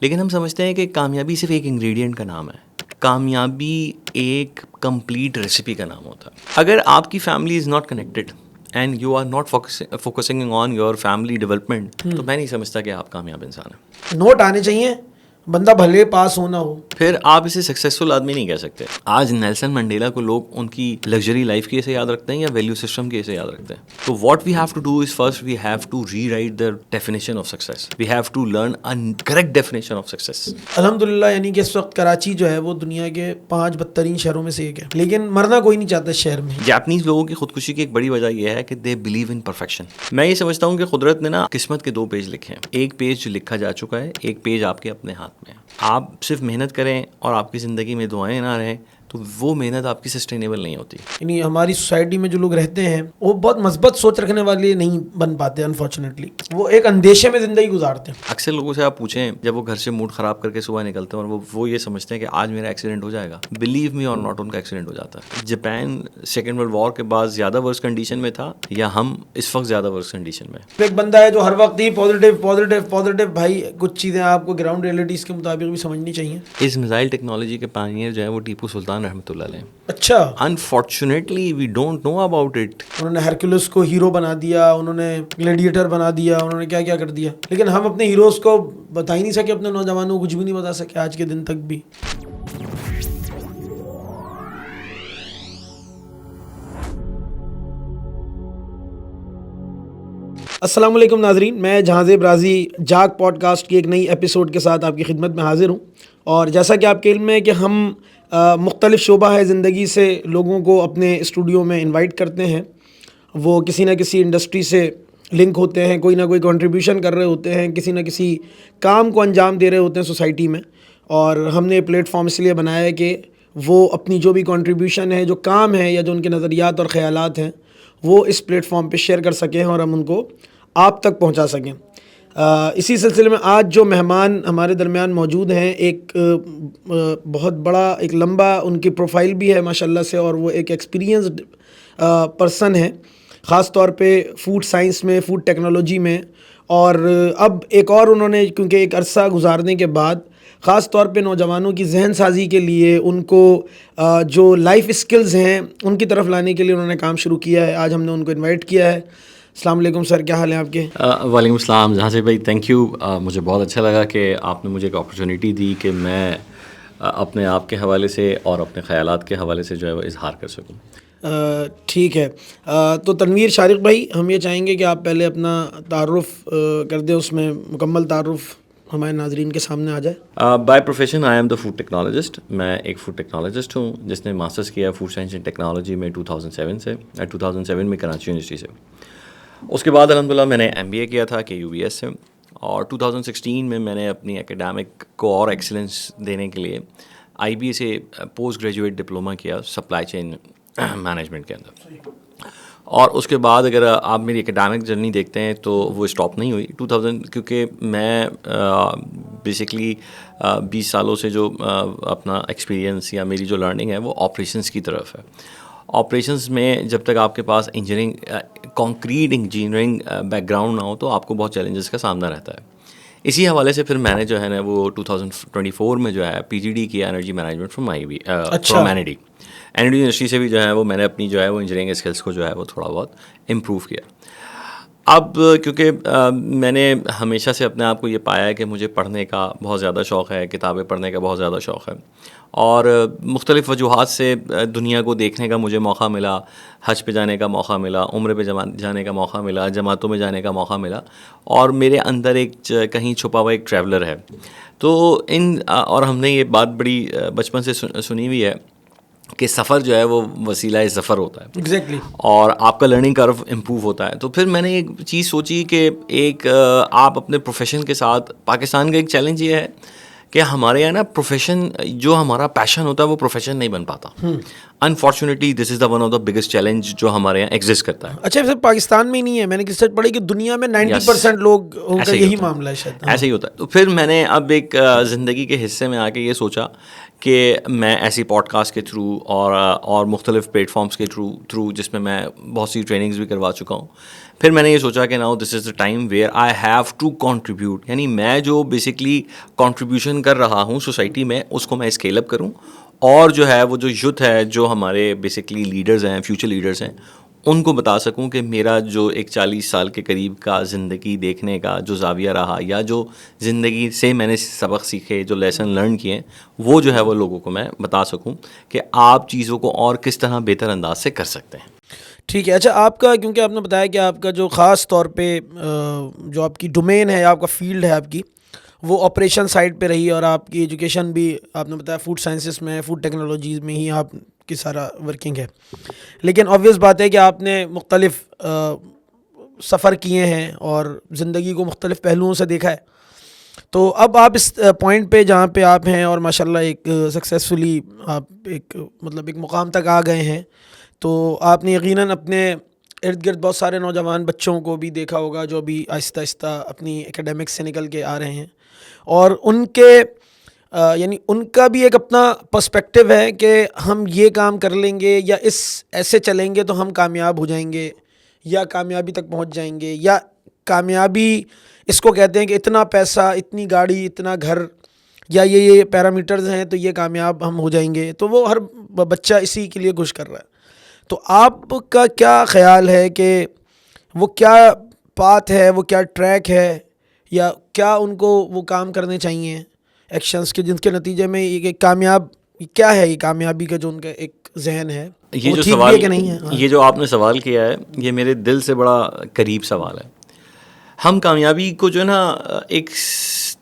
لیکن ہم سمجھتے ہیں کہ کامیابی صرف ایک انگریڈینٹ کا نام ہے. کامیابی ایک کمپلیٹ ریسیپی کا نام ہوتا ہے. اگر آپ کی family is not connected and you are not focusing on your family development, تو میں نہیں سمجھتا کہ آپ کامیاب انسان ہیں. نوٹ آنے چاہیے, بندہ بھلے پاس ہونا ہو, پھر آپ اسے سکسیزفل آدمی نہیں کہہ سکتے. آج نیلسن منڈیلا کو لوگ ان کی لگژری لائف کی اسے یاد رکھتے ہیں یا ویلیو سسٹم کی اسے یاد رکھتے ہیں. تو what we have to do is first we have to rewrite the definition of success. We have to learn a correct definition of success. الحمدللہ. یعنی کہ اس وقت کراچی جو ہے وہ دنیا کے 5 بدترین شہروں میں سے ایک ہے, لیکن مرنا کوئی نہیں چاہتا اس شہر میں. جاپنیز لوگوں کی خودکشی کی ایک بڑی وجہ یہ ہے کہ دے بلیو ان پرفیکشن. میں یہ سمجھتا ہوں کہ قدرت نے نا قسمت کے 2 پیج لکھے ہیں. ایک پیج جو لکھا جا چکا ہے, ایک پیج آپ کے اپنے ہاتھ میں ہے. آپ صرف محنت کریں اور آپ کی زندگی میں دعائیں نہ رہیں تو وہ محنت آپ کی سسٹینیبل نہیں ہوتی. یعنی ہماری سوسائٹی میں جو لوگ رہتے ہیں وہ بہت مثبت سوچ رکھنے والے نہیں بن پاتے انفارچونیٹلی. وہ ایک اندیشے میں زندگی گزارتے ہیں. اکثر لوگوں سے آپ پوچھیں جب وہ گھر سے موڈ خراب کر کے صبح نکلتے ہیں اور وہ یہ سمجھتے ہیں کہ آج میرا ایکسیڈنٹ ہو جائے گا, بلیو می اور ناٹ, ان کا ایکسیڈنٹ ہو جاتا ہے. جاپان سیکنڈ ورلڈ وار کے بعد زیادہ ورس کنڈیشن میں تھا یا ہم اس وقت زیادہ ورس کنڈیشن میں. ایک بندہ ہے جو ہر وقت ہی پازیٹیو. بھائی کچھ چیزیں آپ کو گراؤنڈ ریئلٹیز کے مطابق بھی سمجھنی چاہیے. اس میزائل ٹیکنالوجی کے پائنیئر جو ہے وہ ٹیپو سلطان رحمۃ اللہ علیہ. اچھا. Unfortunately we don't know about it. انہوں نے ہرکولس کو ہیرو بنا دیا, انہوں نے گلیڈیٹر بنا دیا, انہوں نے کیا کیا کر دیا, لیکن ہم اپنے ہیروز کو بتا ہی نہیں سکے, اپنے نوجوانوں کو کچھ بھی نہیں بتا سکے آج کے دن تک بھی. السلام علیکم ناظرین, میں جہانزیب رازی جاگ پوڈ کاسٹ کی ایک نئی ایپیسوڈ کے ساتھ آپ کی خدمت میں حاضر ہوں. اور جیسا کہ آپ کے علم میں ہے کہ ہم مختلف شعبہ ہے زندگی سے لوگوں کو اپنے اسٹوڈیو میں انوائٹ کرتے ہیں. وہ کسی نہ کسی انڈسٹری سے لنک ہوتے ہیں, کوئی نہ کوئی کنٹریبیوشن کر رہے ہوتے ہیں, کسی نہ کسی کام کو انجام دے رہے ہوتے ہیں سوسائٹی میں. اور ہم نے پلیٹ فارم اس لیے بنایا ہے کہ وہ اپنی جو بھی کنٹریبیوشن ہے, جو کام ہے یا جو ان کے نظریات اور خیالات ہیں, وہ اس پلیٹ فارم پہ شیئر کر سکیں اور ہم ان کو آپ تک پہنچا سکیں. اسی سلسلے میں آج جو مہمان ہمارے درمیان موجود ہیں, ایک بہت بڑا, ایک لمبا ان کی پروفائل بھی ہے ماشاءاللہ سے, اور وہ ایک ایکسپیرینسڈ پرسن ہے خاص طور پہ فوڈ سائنس میں, فوڈ ٹیکنالوجی میں. اور اب ایک اور انہوں نے, کیونکہ ایک عرصہ گزارنے کے بعد خاص طور پہ نوجوانوں کی ذہن سازی کے لیے, ان کو جو لائف اسکلز ہیں ان کی طرف لانے کے لیے انہوں نے کام شروع کیا ہے. آج ہم نے ان کو انوائٹ کیا ہے. السلام علیکم سر, کیا حال ہے آپ کے؟ وعلیکم السلام جہاں سے بھائی, تھینک یو. مجھے بہت اچھا لگا کہ آپ نے مجھے ایک اپرچونیٹی دی کہ میں اپنے آپ کے حوالے سے اور اپنے خیالات کے حوالے سے جو ہے وہ اظہار کر سکوں. ٹھیک ہے. تو تنویر شارق بھائی, ہم یہ چاہیں گے کہ آپ پہلے اپنا تعارف کر دیں, اس میں مکمل تعارف ہمارے ناظرین کے سامنے آ جائے. By profession I am the food technologist. میں ایک فوڈ ٹیکنالوجسٹ ہوں جس نے ماسٹرس کیا فوڈ سائنس اینڈ ٹیکنالوجی میں 2007 میں کراچی یونیورسٹی سے. اس کے بعد الحمدللہ میں نے MBA کیا تھا KUBS سے, اور 2016 میں نے اپنی اکیڈمک کو اور ایکسلنس دینے کے لیے IBA سے پوسٹ گریجویٹ ڈپلوما کیا سپلائی چین مینجمنٹ کے اندر. اور اس کے بعد اگر آپ میری اکیڈمک جرنی دیکھتے ہیں تو وہ اسٹاپ نہیں ہوئی 2000, کیونکہ میں بیسکلی 20 سالوں سے جو اپنا ایکسپیرینس یا میری جو لرننگ ہے وہ آپریشنس کی طرف ہے. آپریشنس میں جب تک آپ کے پاس کانکریٹ انجینئرنگ بیک گراؤنڈ نہ ہو تو آپ کو بہت چیلنجز کا سامنا رہتا ہے. اسی حوالے سے پھر میں نے جو ہے نا وہ 2024 میں جو ہے PGD کیا energy management from NID university سے بھی جو ہے وہ میں نے اپنی جو ہے وہ انجینئرنگ اسکلس کو جو ہے وہ تھوڑا بہت امپروو کیا. اب کیونکہ میں نے ہمیشہ سے اپنے آپ کو یہ پایا ہے کہ مجھے پڑھنے کا بہت زیادہ شوق ہے, کتابیں پڑھنے کا بہت زیادہ شوق ہے, اور مختلف وجوہات سے دنیا کو دیکھنے کا مجھے موقع ملا, حج پہ جانے کا موقع ملا, عمرے پہ جانے کا موقع ملا, جماعتوں میں جانے کا موقع ملا, اور میرے اندر ایک کہیں چھپا ہوا ایک ٹریولر ہے. تو اور ہم نے یہ بات بڑی بچپن سے سنی ہوئی ہے کہ سفر جو ہے وہ وسیلہ ظفر ہوتا ہے. ایگزیکٹلی. اور آپ کا لرننگ کرو امپروو ہوتا ہے. تو پھر میں نے ایک چیز سوچی کہ ایک آپ اپنے پروفیشن کے ساتھ, پاکستان کا ایک چیلنج یہ ہے کہ ہمارے یہاں نا پروفیشن, جو ہمارا پیشن ہوتا ہے وہ پروفیشن نہیں بن پاتا. Unfortunately this is the one of the biggest challenge جو ہمارے یہاں ایگزسٹ کرتا ہے. اچھا, صرف پاکستان میں ہی نہیں ہے, میں نے کس پڑھی کہ دنیا میں 90% لوگ کا یہی معاملہ ہے شاید. ایسے ہی ہوتا ہے. تو پھر میں نے اب ایک زندگی کے حصے میں آ کے یہ سوچا کہ میں ایسی پوڈ کاسٹ کے تھرو اور مختلف پلیٹ فارمس کے تھرو جس میں میں بہت سی ٹریننگز بھی کروا چکا ہوں, پھر میں نے یہ سوچا کہ now this is the time where I have to contribute, یعنی میں جو بیسکلی کنٹریبیوشن کر رہا ہوں سوسائٹی میں اس کو میں اسکیل اپ کروں, اور جو ہے وہ جو یوتھ ہے, جو ہمارے بیسکلی لیڈرز ہیں, فیوچر لیڈرز ہیں, ان کو بتا سکوں کہ میرا جو ایک 40 سال کے قریب کا زندگی دیکھنے کا جو زاویہ رہا, یا جو زندگی سے میں نے سبق سیکھے, جو لیسن لرن کیے, وہ جو ہے وہ لوگوں کو میں بتا سکوں کہ آپ چیزوں کو اور کس طرح بہتر انداز سے کر سکتے ہیں. ٹھیک ہے. اچھا, آپ کا کیونکہ آپ نے بتایا کہ آپ کا جو خاص طور پہ جو آپ کی ڈومین ہے, آپ کا فیلڈ ہے آپ کی, وہ آپریشن سائڈ پہ رہی, اور آپ کی ایجوکیشن بھی آپ نے بتایا فوڈ سائنسز میں, فوڈ ٹیکنالوجیز میں ہی آپ کی سارا ورکنگ ہے. لیکن آبویس بات ہے کہ آپ نے مختلف سفر کیے ہیں اور زندگی کو مختلف پہلوؤں سے دیکھا ہے. تو اب آپ اس پوائنٹ پہ جہاں پہ آپ ہیں, اور ماشاءاللہ ایک سکسیزفلی آپ ایک مقام تک آ گئے ہیں, تو آپ نے یقیناً اپنے ارد گرد بہت سارے نوجوان بچوں کو بھی دیکھا ہوگا جو بھی آہستہ آہستہ اپنی اکیڈمکس سے نکل کے آ رہے ہیں, اور ان کے یعنی ان کا بھی ایک اپنا پرسپیکٹیو ہے کہ ہم یہ کام کر لیں گے, یا ایسے چلیں گے تو ہم کامیاب ہو جائیں گے, یا کامیابی تک پہنچ جائیں گے, یا کامیابی اس کو کہتے ہیں کہ اتنا پیسہ, اتنی گاڑی, اتنا گھر, یا یہ پیرامیٹرز ہیں تو یہ کامیاب ہم ہو جائیں گے. تو وہ ہر بچہ اسی کے لیے کوشش کر رہا ہے. تو آپ کا کیا خیال ہے کہ وہ کیا پاتھ ہے, وہ کیا ٹریک ہے, یا کیا ان کو وہ کام کرنے چاہیے ایکشنز کے, جن کے نتیجے میں یہ کامیاب کیا ہے, یہ کامیابی کا جو ان کا ایک ذہن ہے یہ وہ جو ٹھیک بھی سوال ہے کہ نہیں ہے؟ یہ جو آپ نے سوال کیا ہے, یہ میرے دل سے بڑا قریب سوال ہے. ہم کامیابی کو جو ہے نا ایک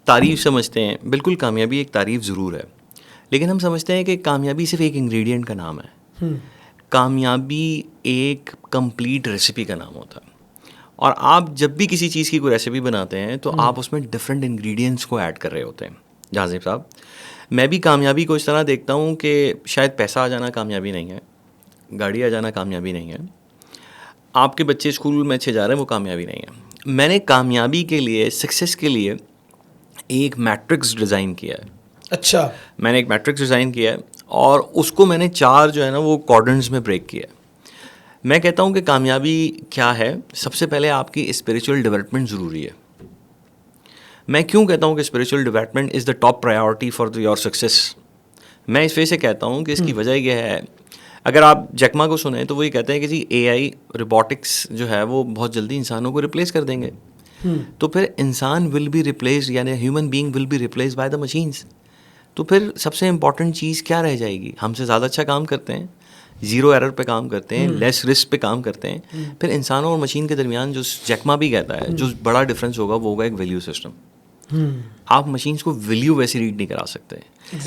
تعریف سمجھتے ہیں, بالکل کامیابی ایک تعریف ضرور ہے, لیکن ہم سمجھتے ہیں کہ کامیابی صرف ایک انگریڈینٹ کا نام ہے. کامیابی ایک کمپلیٹ ریسیپی کا نام ہوتا ہے, اور آپ جب بھی کسی چیز کی کوئی ریسیپی بناتے ہیں تو آپ اس میں ڈفرینٹ انگریڈینٹس کو ایڈ کر رہے ہوتے ہیں. جہازیب صاحب, میں بھی کامیابی کو اس طرح دیکھتا ہوں کہ شاید پیسہ آ جانا کامیابی نہیں ہے, گاڑی آ جانا کامیابی نہیں ہے, آپ کے بچے اسکول میں اچھے جا رہے ہیں وہ کامیابی نہیں ہے. میں نے کامیابی کے لیے, سکسیس کے لیے ایک میٹرکس ڈیزائن کیا ہے. اچھا, میں نے ایک میٹرکس ڈیزائن کیا ہے, اور اس کو میں نے 4 جو ہے نا وہ کوارڈرنٹس میں بریک کیا ہے. میں کہتا ہوں کہ کامیابی کیا ہے. سب سے پہلے آپ کی اسپریچول ڈیولپمنٹ ضروری ہے. میں کیوں کہتا ہوں کہ spiritual development is the top priority for your success. میں اس وجہ سے کہتا ہوں کہ اس کی وجہ یہ ہے, اگر آپ جیکما کو سنیں تو وہ یہ کہتے ہیں کہ جی اے آئی روبوٹکس جو ہے وہ بہت جلدی انسانوں کو ریپلیس کر دیں گے. تو پھر انسان ول بی ریپلیسڈ, یعنی human being will be replace by the machines. تو پھر سب سے امپورٹنٹ چیز کیا رہ جائے گی؟ ہم سے زیادہ اچھا کام کرتے ہیں, زیرو ایرر پہ کام کرتے ہیں, لیس رسک پہ کام کرتے ہیں. پھر انسانوں اور مشین کے درمیان جو جیکما بھی کہتا ہے جو بڑا ڈفرینس ہوگا وہ ہوگا ایک ویلیو سسٹم. آپ مشینس کو ویلیو ویسی ریڈ نہیں کرا سکتے.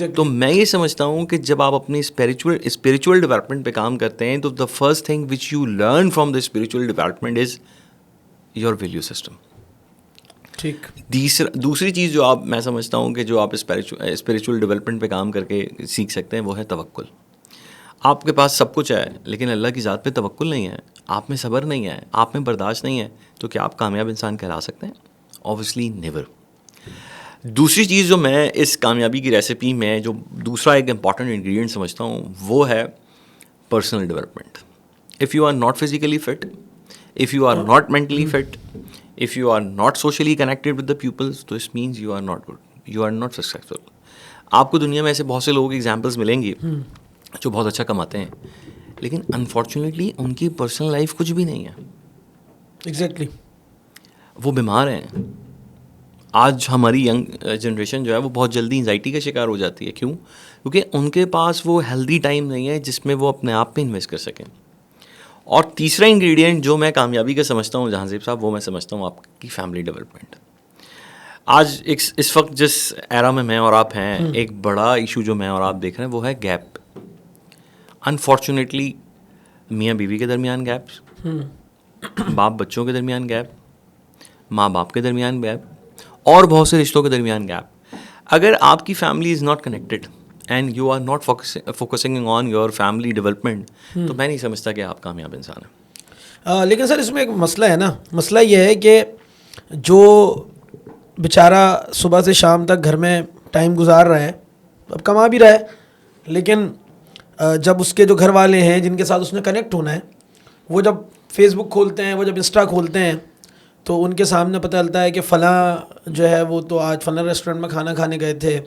تو میں یہ سمجھتا ہوں کہ جب آپ اپنی اسپریچول ڈیولپمنٹ پہ کام کرتے ہیں تو the first thing which you learn from the spiritual development is your value system. ٹھیک. دوسری چیز جو آپ, میں سمجھتا ہوں کہ جو آپ اسپریچول ڈیولپمنٹ پہ کام کر کے سیکھ سکتے ہیں وہ ہے توکل. آپ کے پاس سب کچھ ہے لیکن اللہ کی ذات پہ توکل نہیں ہے, آپ میں صبر نہیں ہے, آپ میں برداشت نہیں ہے, تو کیا آپ کامیاب انسان کہلا سکتے ہیں؟ Obviously never. دوسری چیز جو میں اس کامیابی کی ریسیپی میں جو دوسرا ایک امپورٹنٹ انگریڈینٹ سمجھتا ہوں وہ ہے personal development. If you are not physically fit, if you are not mentally fit, if you are not socially connected with the pupils, تو this means you are not good, you are not successful. آپ کو دنیا میں ایسے بہت سے لوگوں کی ایگزامپلس ملیں گی جو بہت اچھا کماتے ہیں, لیکن انفارچونیٹلی ان کی پرسنل لائف کچھ بھی نہیں ہے. ایگزیکٹلی. وہ بیمار ہیں. آج ہماری ینگ جنریشن جو ہے وہ بہت جلدی انزائٹی کا شکار ہو جاتی ہے. کیوں؟ کیونکہ ان کے پاس وہ ہیلدی ٹائم نہیں ہے جس میں وہ اپنے آپ پہ انویسٹ کر سکیں. اور تیسرا انگریڈینٹ جو میں کامیابی کا سمجھتا ہوں جہانزیب صاحب, وہ میں سمجھتا ہوں آپ کی فیملی ڈیولپمنٹ. آج اس وقت جس ایرا میں اور آپ ہیں, ایک بڑا ایشو جو میں اور آپ دیکھ رہے ہیں وہ ہے گیپ. انفارچونیٹلی میاں بیوی کے درمیان گیپ, باپ بچوں کے درمیان گیپ, ماں باپ کے درمیان گیپ, اور بہت سے رشتوں کے درمیان گیپ. اگر آپ کی family is not connected and you are not focusing on your family development, تو میں نہیں سمجھتا کہ آپ کامیاب انسان ہیں. لیکن سر اس میں ایک مسئلہ ہے نا, مسئلہ یہ ہے کہ جو بیچارہ صبح سے شام تک گھر میں ٹائم گزار رہا ہے, اب کما بھی رہا ہے, لیکن جب اس کے جو گھر والے ہیں جن کے ساتھ اس نے کنیکٹ ہونا ہے وہ جب فیس بک کھولتے ہیں, وہ جب انسٹا کھولتے ہیں تو ان کے سامنے پتہ چلتا ہے کہ فلاں جو ہے وہ تو آج فلاں ریسٹورنٹ میں کھانا کھانے گئے تھے,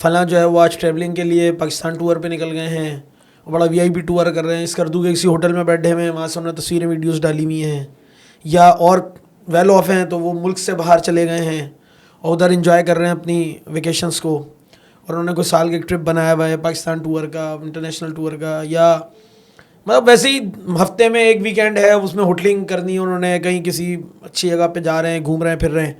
فلاں جو ہے وہ آج ٹریولنگ کے لیے پاکستان ٹور پہ نکل گئے ہیں, بڑا وی آئی پی ٹور کر رہے ہیں, اس کردو کے کسی ہوٹل میں بیٹھے ہوئے ہیں, وہاں سے انہوں نے تصویریں ویڈیوز ڈالی ہوئی ہیں, یا اور ویل آف ہیں تو وہ ملک سے باہر چلے گئے ہیں اور ادھر انجوائے کر رہے ہیں اپنی ویکیشنس کو, اور انہوں نے کوئی سال کا ایک ٹرپ بنایا ہوا ہے پاکستان ٹور کا, انٹرنیشنل ٹور کا, یا مطلب ویسے ہی ہفتے میں ایک ویکینڈ ہے اس میں ہوٹلنگ کرنی ہے انہوں نے, کہیں کسی اچھی جگہ پہ جا رہے ہیں, گھوم رہے ہیں, پھر رہے ہیں.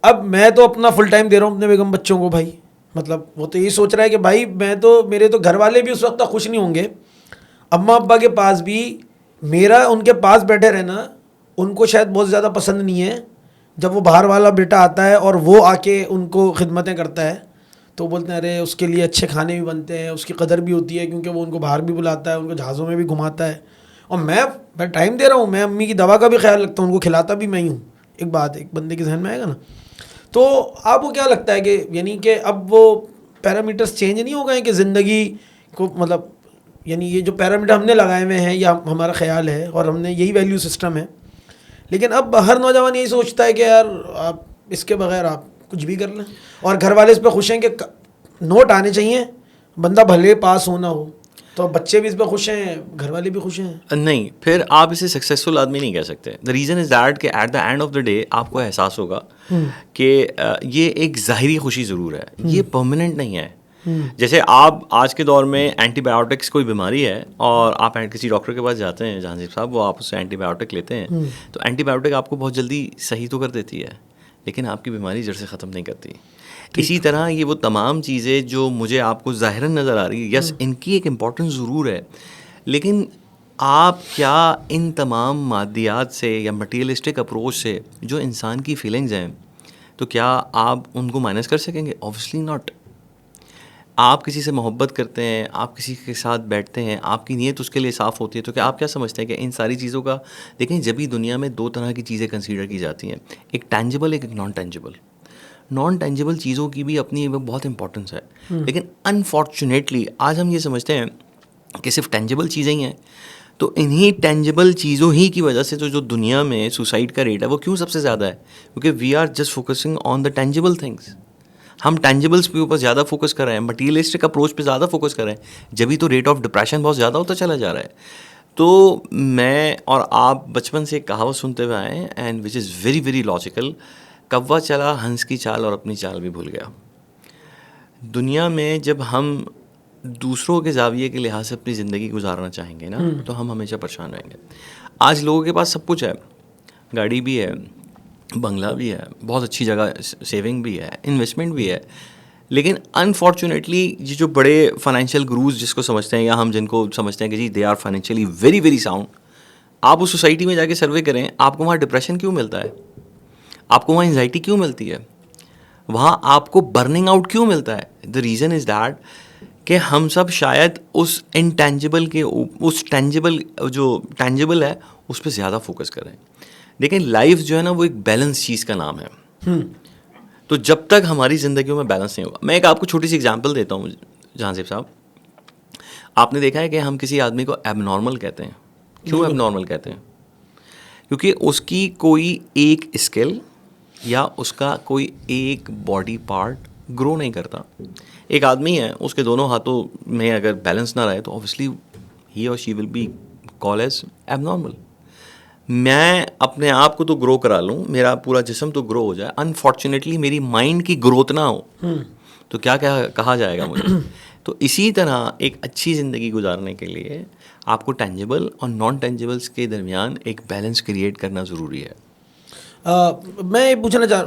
اب میں تو اپنا فل ٹائم دے رہا ہوں اپنے بیگم بچوں کو بھائی, مطلب وہ تو یہی سوچ رہا ہے کہ بھائی میں تو, میرے تو گھر والے بھی اس وقت تک خوش نہیں ہوں گے, اماں ابا کے پاس بھی میرا ان کے پاس بیٹھے رہنا ان کو شاید بہت زیادہ پسند نہیں ہے. جب وہ باہر والا بیٹا آتا ہے اور وہ آ کے ان کو خدمتیں کرتا ہے تو بولتے ہیں ارے اس کے لیے اچھے کھانے بھی بنتے ہیں, اس کی قدر بھی ہوتی ہے کیونکہ وہ ان کو باہر بھی بلاتا ہے, ان کو جہازوں میں بھی گھماتا ہے, اور میں ٹائم دے رہا ہوں, میں امی کی دوا کا بھی خیال رکھتا ہوں, ان کو کھلاتا بھی میں ہی ہوں. ایک بات ایک بندے کے ذہن میں آئے گا نا. تو آپ کو کیا لگتا ہے کہ یعنی کہ اب وہ پیرامیٹرز چینج نہیں ہو گئے ہیں کہ زندگی کو, مطلب یعنی یہ جو پیرامیٹر ہم نے لگائے ہوئے ہیں یا ہمارا خیال ہے اور ہم نے یہی ویلیو سسٹم ہے, لیکن اب ہر نوجوان یہی سوچتا ہے کہ یار آپ اس کے بغیر آپ کچھ بھی کر لیں, اور گھر والے اس پہ خوش ہیں کہ نوٹ آنے چاہیے, بندہ بھلے پاس ہونا ہو, تو بچے بھی اس پہ خوش ہیں, گھر والے بھی خوش ہیں. نہیں, پھر آپ اسے سکسیزفل آدمی نہیں کہہ سکتے. دا ریزن از دیٹ کہ at the end of the day آپ کو احساس ہوگا کہ یہ ایک ظاہری خوشی ضرور ہے, یہ پرماننٹ نہیں ہے. جیسے آپ آج کے دور میں اینٹی بایوٹکس کوئی بیماری ہے اور آپ کسی ڈاکٹر کے پاس جاتے ہیں جہانگیر صاحب, وہ آپ اس سے اینٹی بایوٹک لیتے ہیں, تو اینٹی بایوٹک آپ کو بہت جلدی صحیح تو کر دیتی ہے لیکن آپ کی بیماری جڑ سے ختم نہیں کرتی. اسی طرح یہ وہ تمام چیزیں جو مجھے آپ کو ظاہراً نظر آ رہی ہے, یس ان کی ایک امپورٹنس ضرور ہے, لیکن آپ کیا ان تمام مادیات سے یا مٹیریلسٹک اپروچ سے جو انسان کی فیلنگز ہیں تو کیا آپ ان کو مائنس کر سکیں گے؟ Obviously not. آپ کسی سے محبت کرتے ہیں, آپ کسی کے ساتھ بیٹھتے ہیں, آپ کی نیت اس کے لیے صاف ہوتی ہے, تو کیا آپ کیا سمجھتے ہیں کہ ان ساری چیزوں کا, دیکھیں جبھی دنیا میں دو طرح کی چیزیں کنسیڈر کی جاتی ہیں, ایک ٹینجیبل ایک نان ٹینجیبل. نان ٹینجیبل چیزوں کی بھی اپنی بہت امپورٹنس ہے, لیکن انفارچونیٹلی آج ہم یہ سمجھتے ہیں کہ صرف ٹینجیبل چیزیں ہی ہیں, تو انہی ٹینجیبل چیزوں ہی کی وجہ سے جو دنیا میں سوسائڈ کا ریٹ ہے وہ کیوں سب سے زیادہ ہے؟ کیونکہ we are just focusing on the tangible things. ہم ٹینجیبلس کے اوپر زیادہ فوکس کر رہے ہیں, مٹیریلسٹک اپروچ پہ زیادہ فوکس کر رہے ہیں, جبھی تو ریٹ آف ڈپریشن بہت زیادہ ہوتا چلا جا رہا ہے. تو میں اور آپ بچپن سے ایک کہاوت سنتے ہوئے آئے ہیں, and which is very very logical, کوا چلا ہنس کی چال اور اپنی چال بھی بھول گیا. دنیا میں جب ہم دوسروں کے زاویے کے لحاظ سے اپنی زندگی گزارنا چاہیں گے نا تو ہم ہمیشہ پریشان رہیں گے. آج لوگوں کے پاس سب کچھ ہے, گاڑی بھی ہے, بنگلہ بھی ہے, بہت اچھی جگہ سیونگ بھی ہے, انویسٹمنٹ بھی ہے, لیکن انفارچونیٹلی یہ جو بڑے فائنینشیل گروز جس کو سمجھتے ہیں یا ہم جن کو سمجھتے ہیں کہ جی they are financially very very sound, آپ اس سوسائٹی میں جا کے سروے کریں, آپ کو وہاں ڈپریشن کیوں ملتا ہے, آپ کو وہاں انزائٹی کیوں ملتی ہے, وہاں آپ کو برننگ آؤٹ کیوں ملتا ہے؟ دا ریزن از دیٹ کہ ہم سب شاید اس انٹینجیبل کے, اس ٹینجیبل جو ٹینجیبل ہے اس پہ زیادہ فوکس کریں. لیکن لائف جو ہے نا وہ ایک بیلنس چیز کا نام ہے, تو جب تک ہماری زندگیوں میں بیلنس نہیں ہوگا. میں ایک آپ کو چھوٹی سی ایگزامپل دیتا ہوں جہانگیر صاحب. آپ نے دیکھا ہے کہ ہم کسی آدمی کو ایب نارمل کہتے ہیں. کیوں ایب نارمل کہتے ہیں؟ کیونکہ اس کی کوئی ایک اسکل یا اس کا کوئی ایک باڈی پارٹ گرو نہیں کرتا. ایک آدمی ہے, اس کے دونوں ہاتھوں میں اگر بیلنس نہ رہے تو اوبویسلی ہی اور she will be call as abnormal. میں اپنے آپ کو تو گرو کرا لوں, میرا پورا جسم تو گرو ہو جائے, انفارچونیٹلی میری مائنڈ کی گروتھ نہ ہو تو کیا کہا جائے گا مجھے. تو اسی طرح ایک اچھی زندگی گزارنے کے لیے آپ کو ٹینجیبل اور نان ٹینجیبلس کے درمیان ایک بیلنس کریٹ کرنا ضروری ہے. میں یہ پوچھنا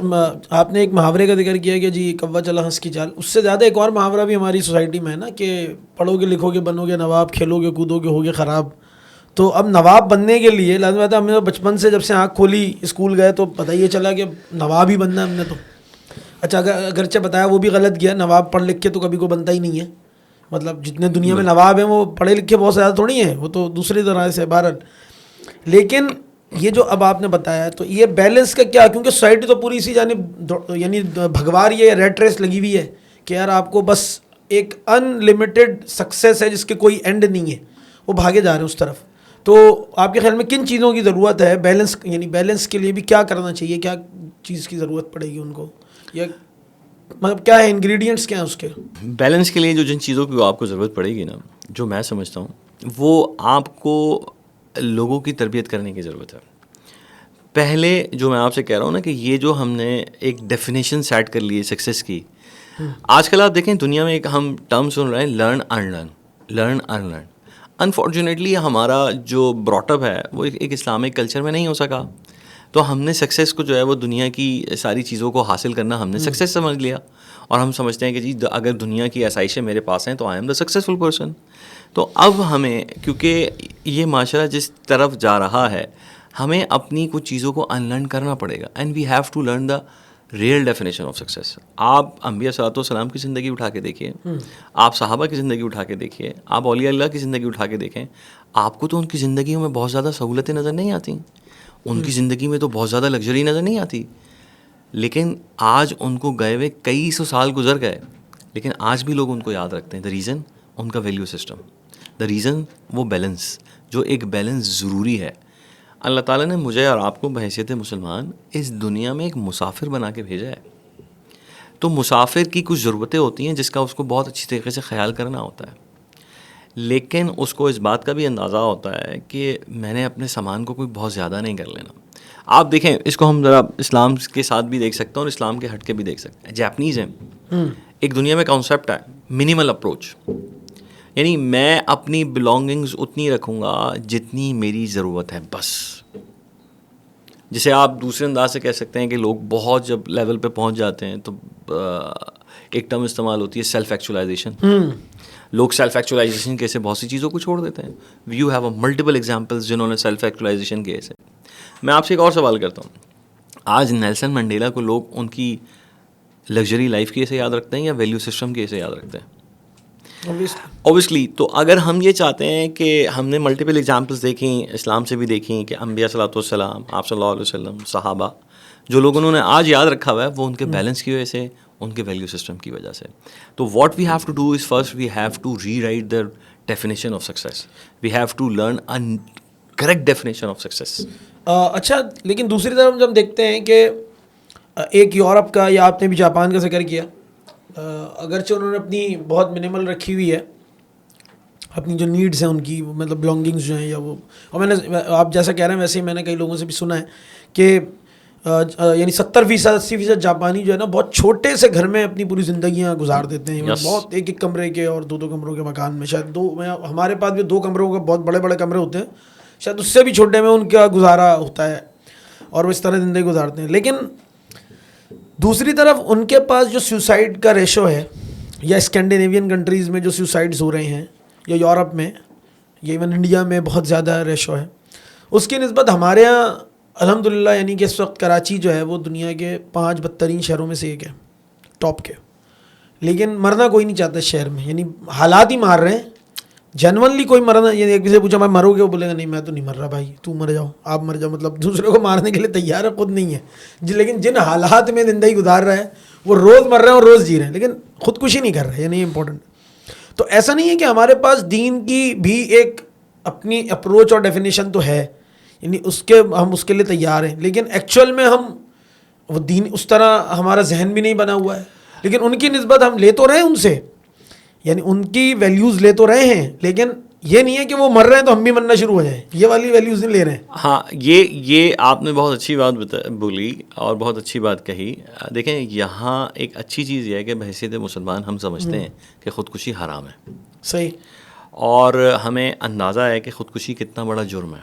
آپ نے ایک محاورے کا ذکر کیا کہ جی کوا چلا ہنس کی چال, اس سے زیادہ ایک اور محاورہ بھی ہماری سوسائٹی میں ہے نا کہ پڑھو گے لکھو گے بنو گے نواب, کھیلو گے کودو گے ہوگے خراب. تو اب نواب بننے کے لیے لازم بات ہے, ہم نے بچپن سے جب سے آنکھ کھولی اسکول گئے تو پتہ یہ چلا کہ نواب ہی بننا ہے ہم نے. تو اچھا اگرچہ بتایا وہ بھی غلط کیا, نواب پڑھ لکھ کے تو کبھی کوئی بنتا ہی نہیں ہے. مطلب جتنے دنیا میں نواب ہیں وہ پڑھے لکھے بہت زیادہ تھوڑی ہیں, وہ تو دوسری طرح سے بہرحال. لیکن یہ جو اب آپ نے بتایا تو یہ بیلنس کا کیا, کیونکہ سوسائٹی تو پوری اسی جانب یعنی بھگوا رہی ہے, ریٹ ریس لگی ہوئی ہے کہ یار آپ کو بس ایک ان لمیٹیڈ سکسیس ہے جس کے کوئی اینڈ نہیں ہے, وہ بھاگے جا رہے ہیں اس طرف. تو آپ کے خیال میں کن چیزوں کی ضرورت ہے بیلنس، یعنی بیلنس کے لیے بھی کیا کرنا چاہیے، کیا چیز کی ضرورت پڑے گی ان کو، یا مطلب کیا ہے انگریڈینٹس کیا ہیں اس کے؟ بیلنس کے لیے جو جن چیزوں کی آپ کو ضرورت پڑے گی نا، جو میں سمجھتا ہوں وہ آپ کو لوگوں کی تربیت کرنے کی ضرورت ہے. پہلے جو میں آپ سے کہہ رہا ہوں نا کہ یہ جو ہم نے ایک ڈیفینیشن سیٹ کر لی ہے سکسیس کی، آج کل آپ دیکھیں دنیا میں ایک ہم ٹرم سن رہے ہیں لرن ارن لرن، لرن ارن لرن. انفارچونیٹلی ہمارا جو براٹ اپ ہے وہ ایک اسلامک کلچر میں نہیں ہو سکا، تو ہم نے سکسیس کو جو ہے وہ دنیا کی ساری چیزوں کو حاصل کرنا ہم نے سکسیس سمجھ لیا، اور ہم سمجھتے ہیں کہ جی اگر دنیا کی آسائشیں میرے پاس ہیں تو I am the successful person. تو اب ہمیں کیونکہ یہ معاشرہ جس طرف جا رہا ہے، ہمیں اپنی کچھ چیزوں کو ان لرن کرنا پڑے گا، and we have to learn the real definition of success. آپ انبیاء صلی اللہ علیہ وسلم کی زندگی اٹھا کے دیکھیے، آپ صحابہ کی زندگی اٹھا کے دیکھیے، آپ اولیاء اللہ کی زندگی اٹھا کے دیکھیں، آپ کو تو ان کی زندگیوں میں بہت زیادہ سہولتیں نظر نہیں آتی، ان کی زندگی میں تو بہت زیادہ لگژری نظر نہیں آتی، لیکن آج ان کو گئے ہوئے کئی سو سال گزر گئے، لیکن آج بھی لوگ ان کو یاد رکھتے ہیں. دا ریزن ان کا ویلیو سسٹم، دا ریزن وہ بیلنس، جو ایک بیلنس ضروری ہے. اللہ تعالیٰ نے مجھے اور آپ کو بحیثیت مسلمان اس دنیا میں ایک مسافر بنا کے بھیجا ہے. تو مسافر کی کچھ ضرورتیں ہوتی ہیں جس کا اس کو بہت اچھی طریقے سے خیال کرنا ہوتا ہے، لیکن اس کو اس بات کا بھی اندازہ ہوتا ہے کہ میں نے اپنے سامان کو کوئی بہت زیادہ نہیں کر لینا. آپ دیکھیں اس کو ہم ذرا اسلام کے ساتھ بھی دیکھ سکتے ہیں اور اسلام کے ہٹ کے بھی دیکھ سکتے ہیں. جیپنیز ہیں، ایک دنیا میں کانسیپٹ ہے منیمل اپروچ، یعنی میں اپنی بلانگنگز اتنی رکھوں گا جتنی میری ضرورت ہے بس. جسے آپ دوسرے انداز سے کہہ سکتے ہیں کہ لوگ بہت جب لیول پہ پہنچ جاتے ہیں تو ایک ٹرم استعمال ہوتی ہے سیلف ایکچولائزیشن. لوگ سیلف ایکچولائزیشن کے سے بہت سی چیزوں کو چھوڑ دیتے ہیں. You have a multiple examples جنہوں نے سیلف ایکچولائزیشن کے سے. میں آپ سے ایک اور سوال کرتا ہوں، آج نیلسن منڈیلا کو لوگ ان کی لگژری لائف کی ایسے یاد رکھتے ہیں یا ویلیو سسٹم کی ایسے یاد رکھتے ہیں؟ اوبیسلی. تو اگر ہم یہ چاہتے ہیں کہ ہم نے ملٹیپل ایگزامپلس دیکھیں، اسلام سے بھی دیکھیں کہ انبیاء صلی اللہ علیہ وسلم، آپ صلی اللہ علیہ وسلم، صحابہ، جو لوگ انہوں نے آج یاد رکھا ہوا ہے وہ ان کے بیلنس کی وجہ سے، ان کے ویلیو سسٹم کی وجہ سے. تو what we have to do is first we have to rewrite the definition of success. We have to learn a correct definition of success. اچھا، لیکن دوسری طرف جب دیکھتے ہیں کہ ایک یورپ کا، یا آپ نے بھی جاپان کا ذکر کیا، اگرچہ انہوں نے اپنی بہت منیمل رکھی ہوئی ہے، اپنی جو نیڈس ہیں ان کی، مطلب بلانگنگز جو ہیں، یا وہ، اور میں نے آپ جیسا کہہ رہے ہیں ویسے ہی میں نے کئی لوگوں سے بھی سنا ہے کہ یعنی 70% 80% جاپانی جو ہے نا بہت چھوٹے سے گھر میں اپنی پوری زندگیاں گزار دیتے ہیں. بہت ایک ایک کمرے کے اور دو کمروں کے مکان میں، شاید ہمارے پاس بھی 2 کمروں کے بہت بڑے بڑے کمرے ہوتے ہیں، شاید اس سے بھی چھوٹے میں ان کا گزارا ہوتا ہے اور وہ اس طرح زندگی گزارتے ہیں. لیکن دوسری طرف ان کے پاس جو سوسائڈ کا ریشو ہے، یا اسکینڈینیوین کنٹریز میں جو سوسائڈز ہو رہے ہیں، یا یورپ میں، یا ایون انڈیا میں بہت زیادہ ریشو ہے، اس کی نسبت ہمارے یہاں الحمدللہ، یعنی کہ اس وقت کراچی جو ہے وہ دنیا کے 5 بدترین شہروں میں سے ایک ہے، ٹاپ کے. لیکن مرنا کوئی نہیں چاہتا اس شہر میں، یعنی حالات ہی مار رہے ہیں. جنونلی کوئی مرنا، یعنی ایک سے پوچھا میں مرو گے، وہ بولے گا نہیں میں تو نہیں مر رہا بھائی، تو مر جاؤ، آپ مر جاؤ، مطلب دوسرے کو مارنے کے لیے تیار ہے، خود نہیں ہے. لیکن جن حالات میں زندگی گزار رہا ہے وہ روز مر رہے ہیں اور روز جی رہے ہیں، لیکن خودکشی نہیں کر رہے، یعنی امپورٹنٹ. تو ایسا نہیں ہے کہ ہمارے پاس دین کی بھی ایک اپنی اپروچ اور ڈیفینیشن تو ہے، یعنی ہم اس کے لیے تیار ہیں، لیکن ایکچوئل میں ہم وہ دین اس طرح ہمارا ذہن بھی نہیں بنا ہوا ہے. لیکن ان کی نسبت ہم لے تو رہے ہیں ان سے، یعنی ان کی ویلیوز لے تو رہے ہیں، لیکن یہ نہیں ہے کہ وہ مر رہے ہیں تو ہم بھی مرنا شروع ہو جائیں، یہ والی ویلیوز نہیں لے رہے ہیں. ہاں، یہ آپ نے بہت اچھی بات بولی اور بہت اچھی بات کہی. دیکھیں یہاں ایک اچھی چیز یہ ہے کہ بحیثیت مسلمان ہم سمجھتے ہیں کہ خودکشی حرام ہے. صحیح. اور ہمیں اندازہ ہے کہ خودکشی کتنا بڑا جرم ہے.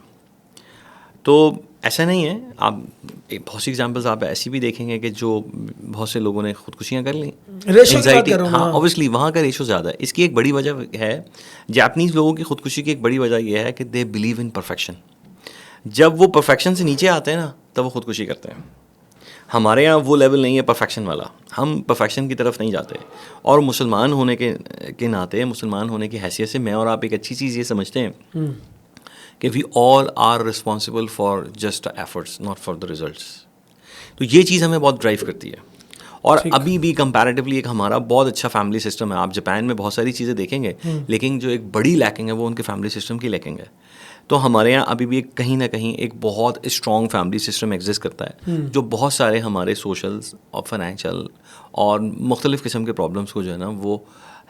تو ایسا نہیں ہے، آپ بہت سی ایگزامپلس آپ ایسی بھی دیکھیں گے کہ جو بہت سے لوگوں نے خودکشیاں کر لیں. انزائٹی، ہاں اوبیسلی وہاں کا ریشو زیادہ ہے. اس کی ایک بڑی وجہ ہے، جاپنیز لوگوں کی خودکشی کی ایک بڑی وجہ یہ ہے کہ دے بلیو ان پرفیکشن. جب وہ پرفیکشن سے نیچے آتے ہیں نا تب وہ خودکشی کرتے ہیں. ہمارے یہاں وہ لیول نہیں ہے پرفیکشن والا، ہم پرفیکشن کی طرف نہیں جاتے. اور مسلمان ہونے کے ناطے، مسلمان ہونے کی حیثیت سے میں اور آپ ایک اچھی چیز یہ سمجھتے ہیں کہ we all are responsible for just efforts, not for the results. تو یہ چیز ہمیں بہت ڈرائیو کرتی ہے. اور ابھی بھی کمپیریٹیولی ایک ہمارا بہت اچھا فیملی سسٹم ہے. آپ جاپان میں بہت ساری چیزیں دیکھیں گے، لیکن جو ایک بڑی لیکنگ ہے وہ ان کے فیملی سسٹم کی لیکنگ ہے. تو ہمارے یہاں ابھی بھی کہیں نہ کہیں ایک بہت اسٹرانگ فیملی سسٹم ایگزسٹ کرتا ہے جو بہت سارے ہمارے سوشلز اور فائنینشیل اور مختلف قسم کے پرابلمس کو جو ہے نا وہ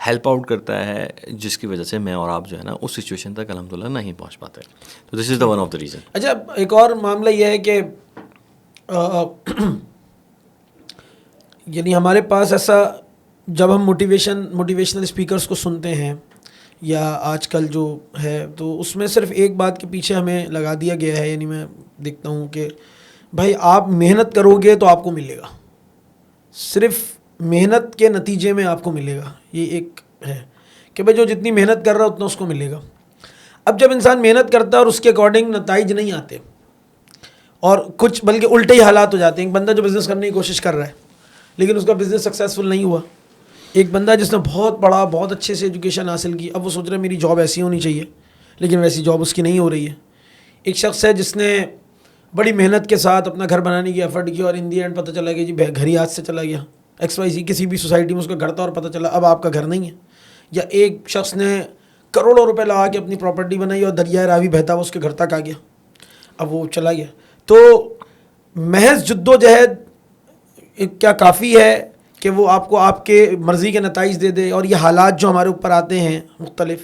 ہیلپ آؤٹ کرتا ہے, جس کی وجہ سے میں اور آپ جو ہے نا اس سچویشن تک الحمدللہ نہیں پہنچ پاتے. تو this is the one of the reason. اچھا, ایک اور معاملہ یہ ہے کہ یعنی ہمارے پاس ایسا, جب ہم موٹیویشنل اسپیکرس کو سنتے ہیں یا آج کل جو ہے, تو اس میں صرف ایک بات کے پیچھے ہمیں لگا دیا گیا ہے, یعنی میں دیکھتا ہوں کہ بھائی آپ محنت کرو گے تو آپ کو ملے گا, صرف محنت کے نتیجے میں آپ کو ملے گا. یہ ایک ہے کہ بھائی جو جتنی محنت کر رہا ہے اتنا اس کو ملے گا. اب جب انسان محنت کرتا ہے اور اس کے اکارڈنگ نتائج نہیں آتے اور کچھ بلکہ الٹے ہی حالات ہو جاتے ہیں. ایک بندہ جو بزنس کرنے کی کوشش کر رہا ہے لیکن اس کا بزنس سکسیزفل نہیں ہوا. ایک بندہ جس نے بہت پڑھا, بہت اچھے سے ایجوکیشن حاصل کی, اب وہ سوچ رہا ہے میری جاب ایسی ہونی چاہیے, لیکن ویسی جاب اس کی نہیں ہو رہی ہے. ایک شخص ہے جس نے بڑی محنت کے ساتھ اپنا گھر بنانے کی ایفرٹ کی اور ان دی اینڈ پتہ چلا کہ جی گھر ہی ہاتھ سے چلا گیا. XYZ کسی بھی سوسائٹی میں اس کا گھر تھا اور پتہ چلا اب آپ کا گھر نہیں ہے. یا ایک شخص نے کروڑوں روپے لگا کے اپنی پراپرٹی بنائی اور دریائے راوی بہتا وہ اس کے گھر تک آ گیا, اب وہ چلا گیا. تو محض جد و جہد کیا کافی ہے کہ وہ آپ کو آپ کے مرضی کے نتائج دے دے؟ اور یہ حالات جو ہمارے اوپر آتے ہیں مختلف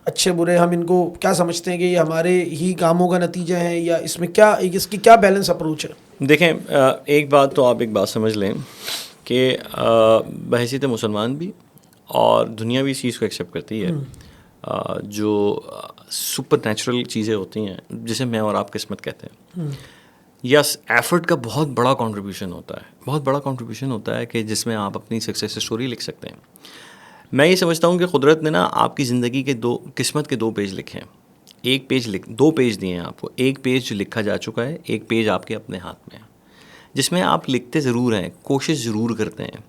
اچھے برے, ہم ان کو کیا سمجھتے ہیں کہ یہ ہمارے ہی کاموں کا نتیجہ ہے یا اس میں کیا, اس کی کیا بیلنس اپروچ ہے؟ دیکھیں, ایک بات تو آپ ایک بات سمجھ لیں کہ بحیثیت مسلمان بھی اور دنیا بھی اس چیز کو ایکسیپٹ کرتی ہے, جو سپر نیچرل چیزیں ہوتی ہیں جسے میں اور آپ قسمت کہتے ہیں, یس ایفرٹ کا بہت بڑا کنٹریبیوشن ہوتا ہے, بہت بڑا کنٹریبیوشن ہوتا ہے کہ جس میں آپ اپنی سکسیس اسٹوری لکھ سکتے ہیں. میں یہ سمجھتا ہوں کہ قدرت نے نا آپ کی زندگی کے قسمت کے 2 پیج لکھے ہیں. ایک پیج 2 پیج دیے ہیں آپ کو. ایک پیج جو لکھا جا چکا ہے, ایک پیج آپ کے اپنے ہاتھ میں ہے, جس میں آپ لکھتے ضرور ہیں, کوشش ضرور کرتے ہیں,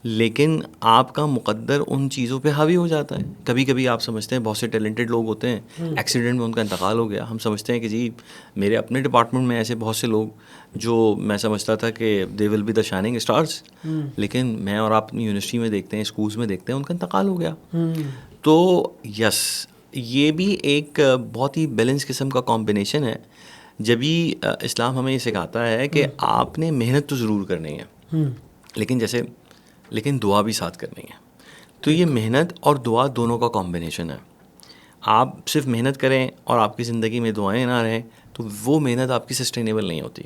لیکن آپ کا مقدر ان چیزوں پہ حاوی ہو جاتا ہے. کبھی کبھی آپ سمجھتے ہیں بہت سے ٹیلنٹڈ لوگ ہوتے ہیں, ایکسیڈنٹ میں ان کا انتقال ہو گیا. ہم سمجھتے ہیں کہ جی میرے اپنے ڈپارٹمنٹ میں ایسے بہت سے لوگ جو میں سمجھتا تھا کہ they will be the shining stars, لیکن میں اور آپ اپنی یونیورسٹی میں دیکھتے ہیں, اسکولس میں دیکھتے ہیں, ان کا انتقال ہو گیا. تو یس یہ بھی ایک بہت ہی بیلنس قسم کا کمبینیشن ہے. جبھی اسلام ہمیں یہ سکھاتا ہے کہ آپ نے محنت تو ضرور کرنی ہے, لیکن دعا بھی ساتھ کرنی ہے. تو یہ محنت اور دعا دونوں کا کمبینیشن ہے. آپ صرف محنت کریں اور آپ کی زندگی میں دعائیں نہ رہیں تو وہ محنت آپ کی سسٹینیبل نہیں ہوتی,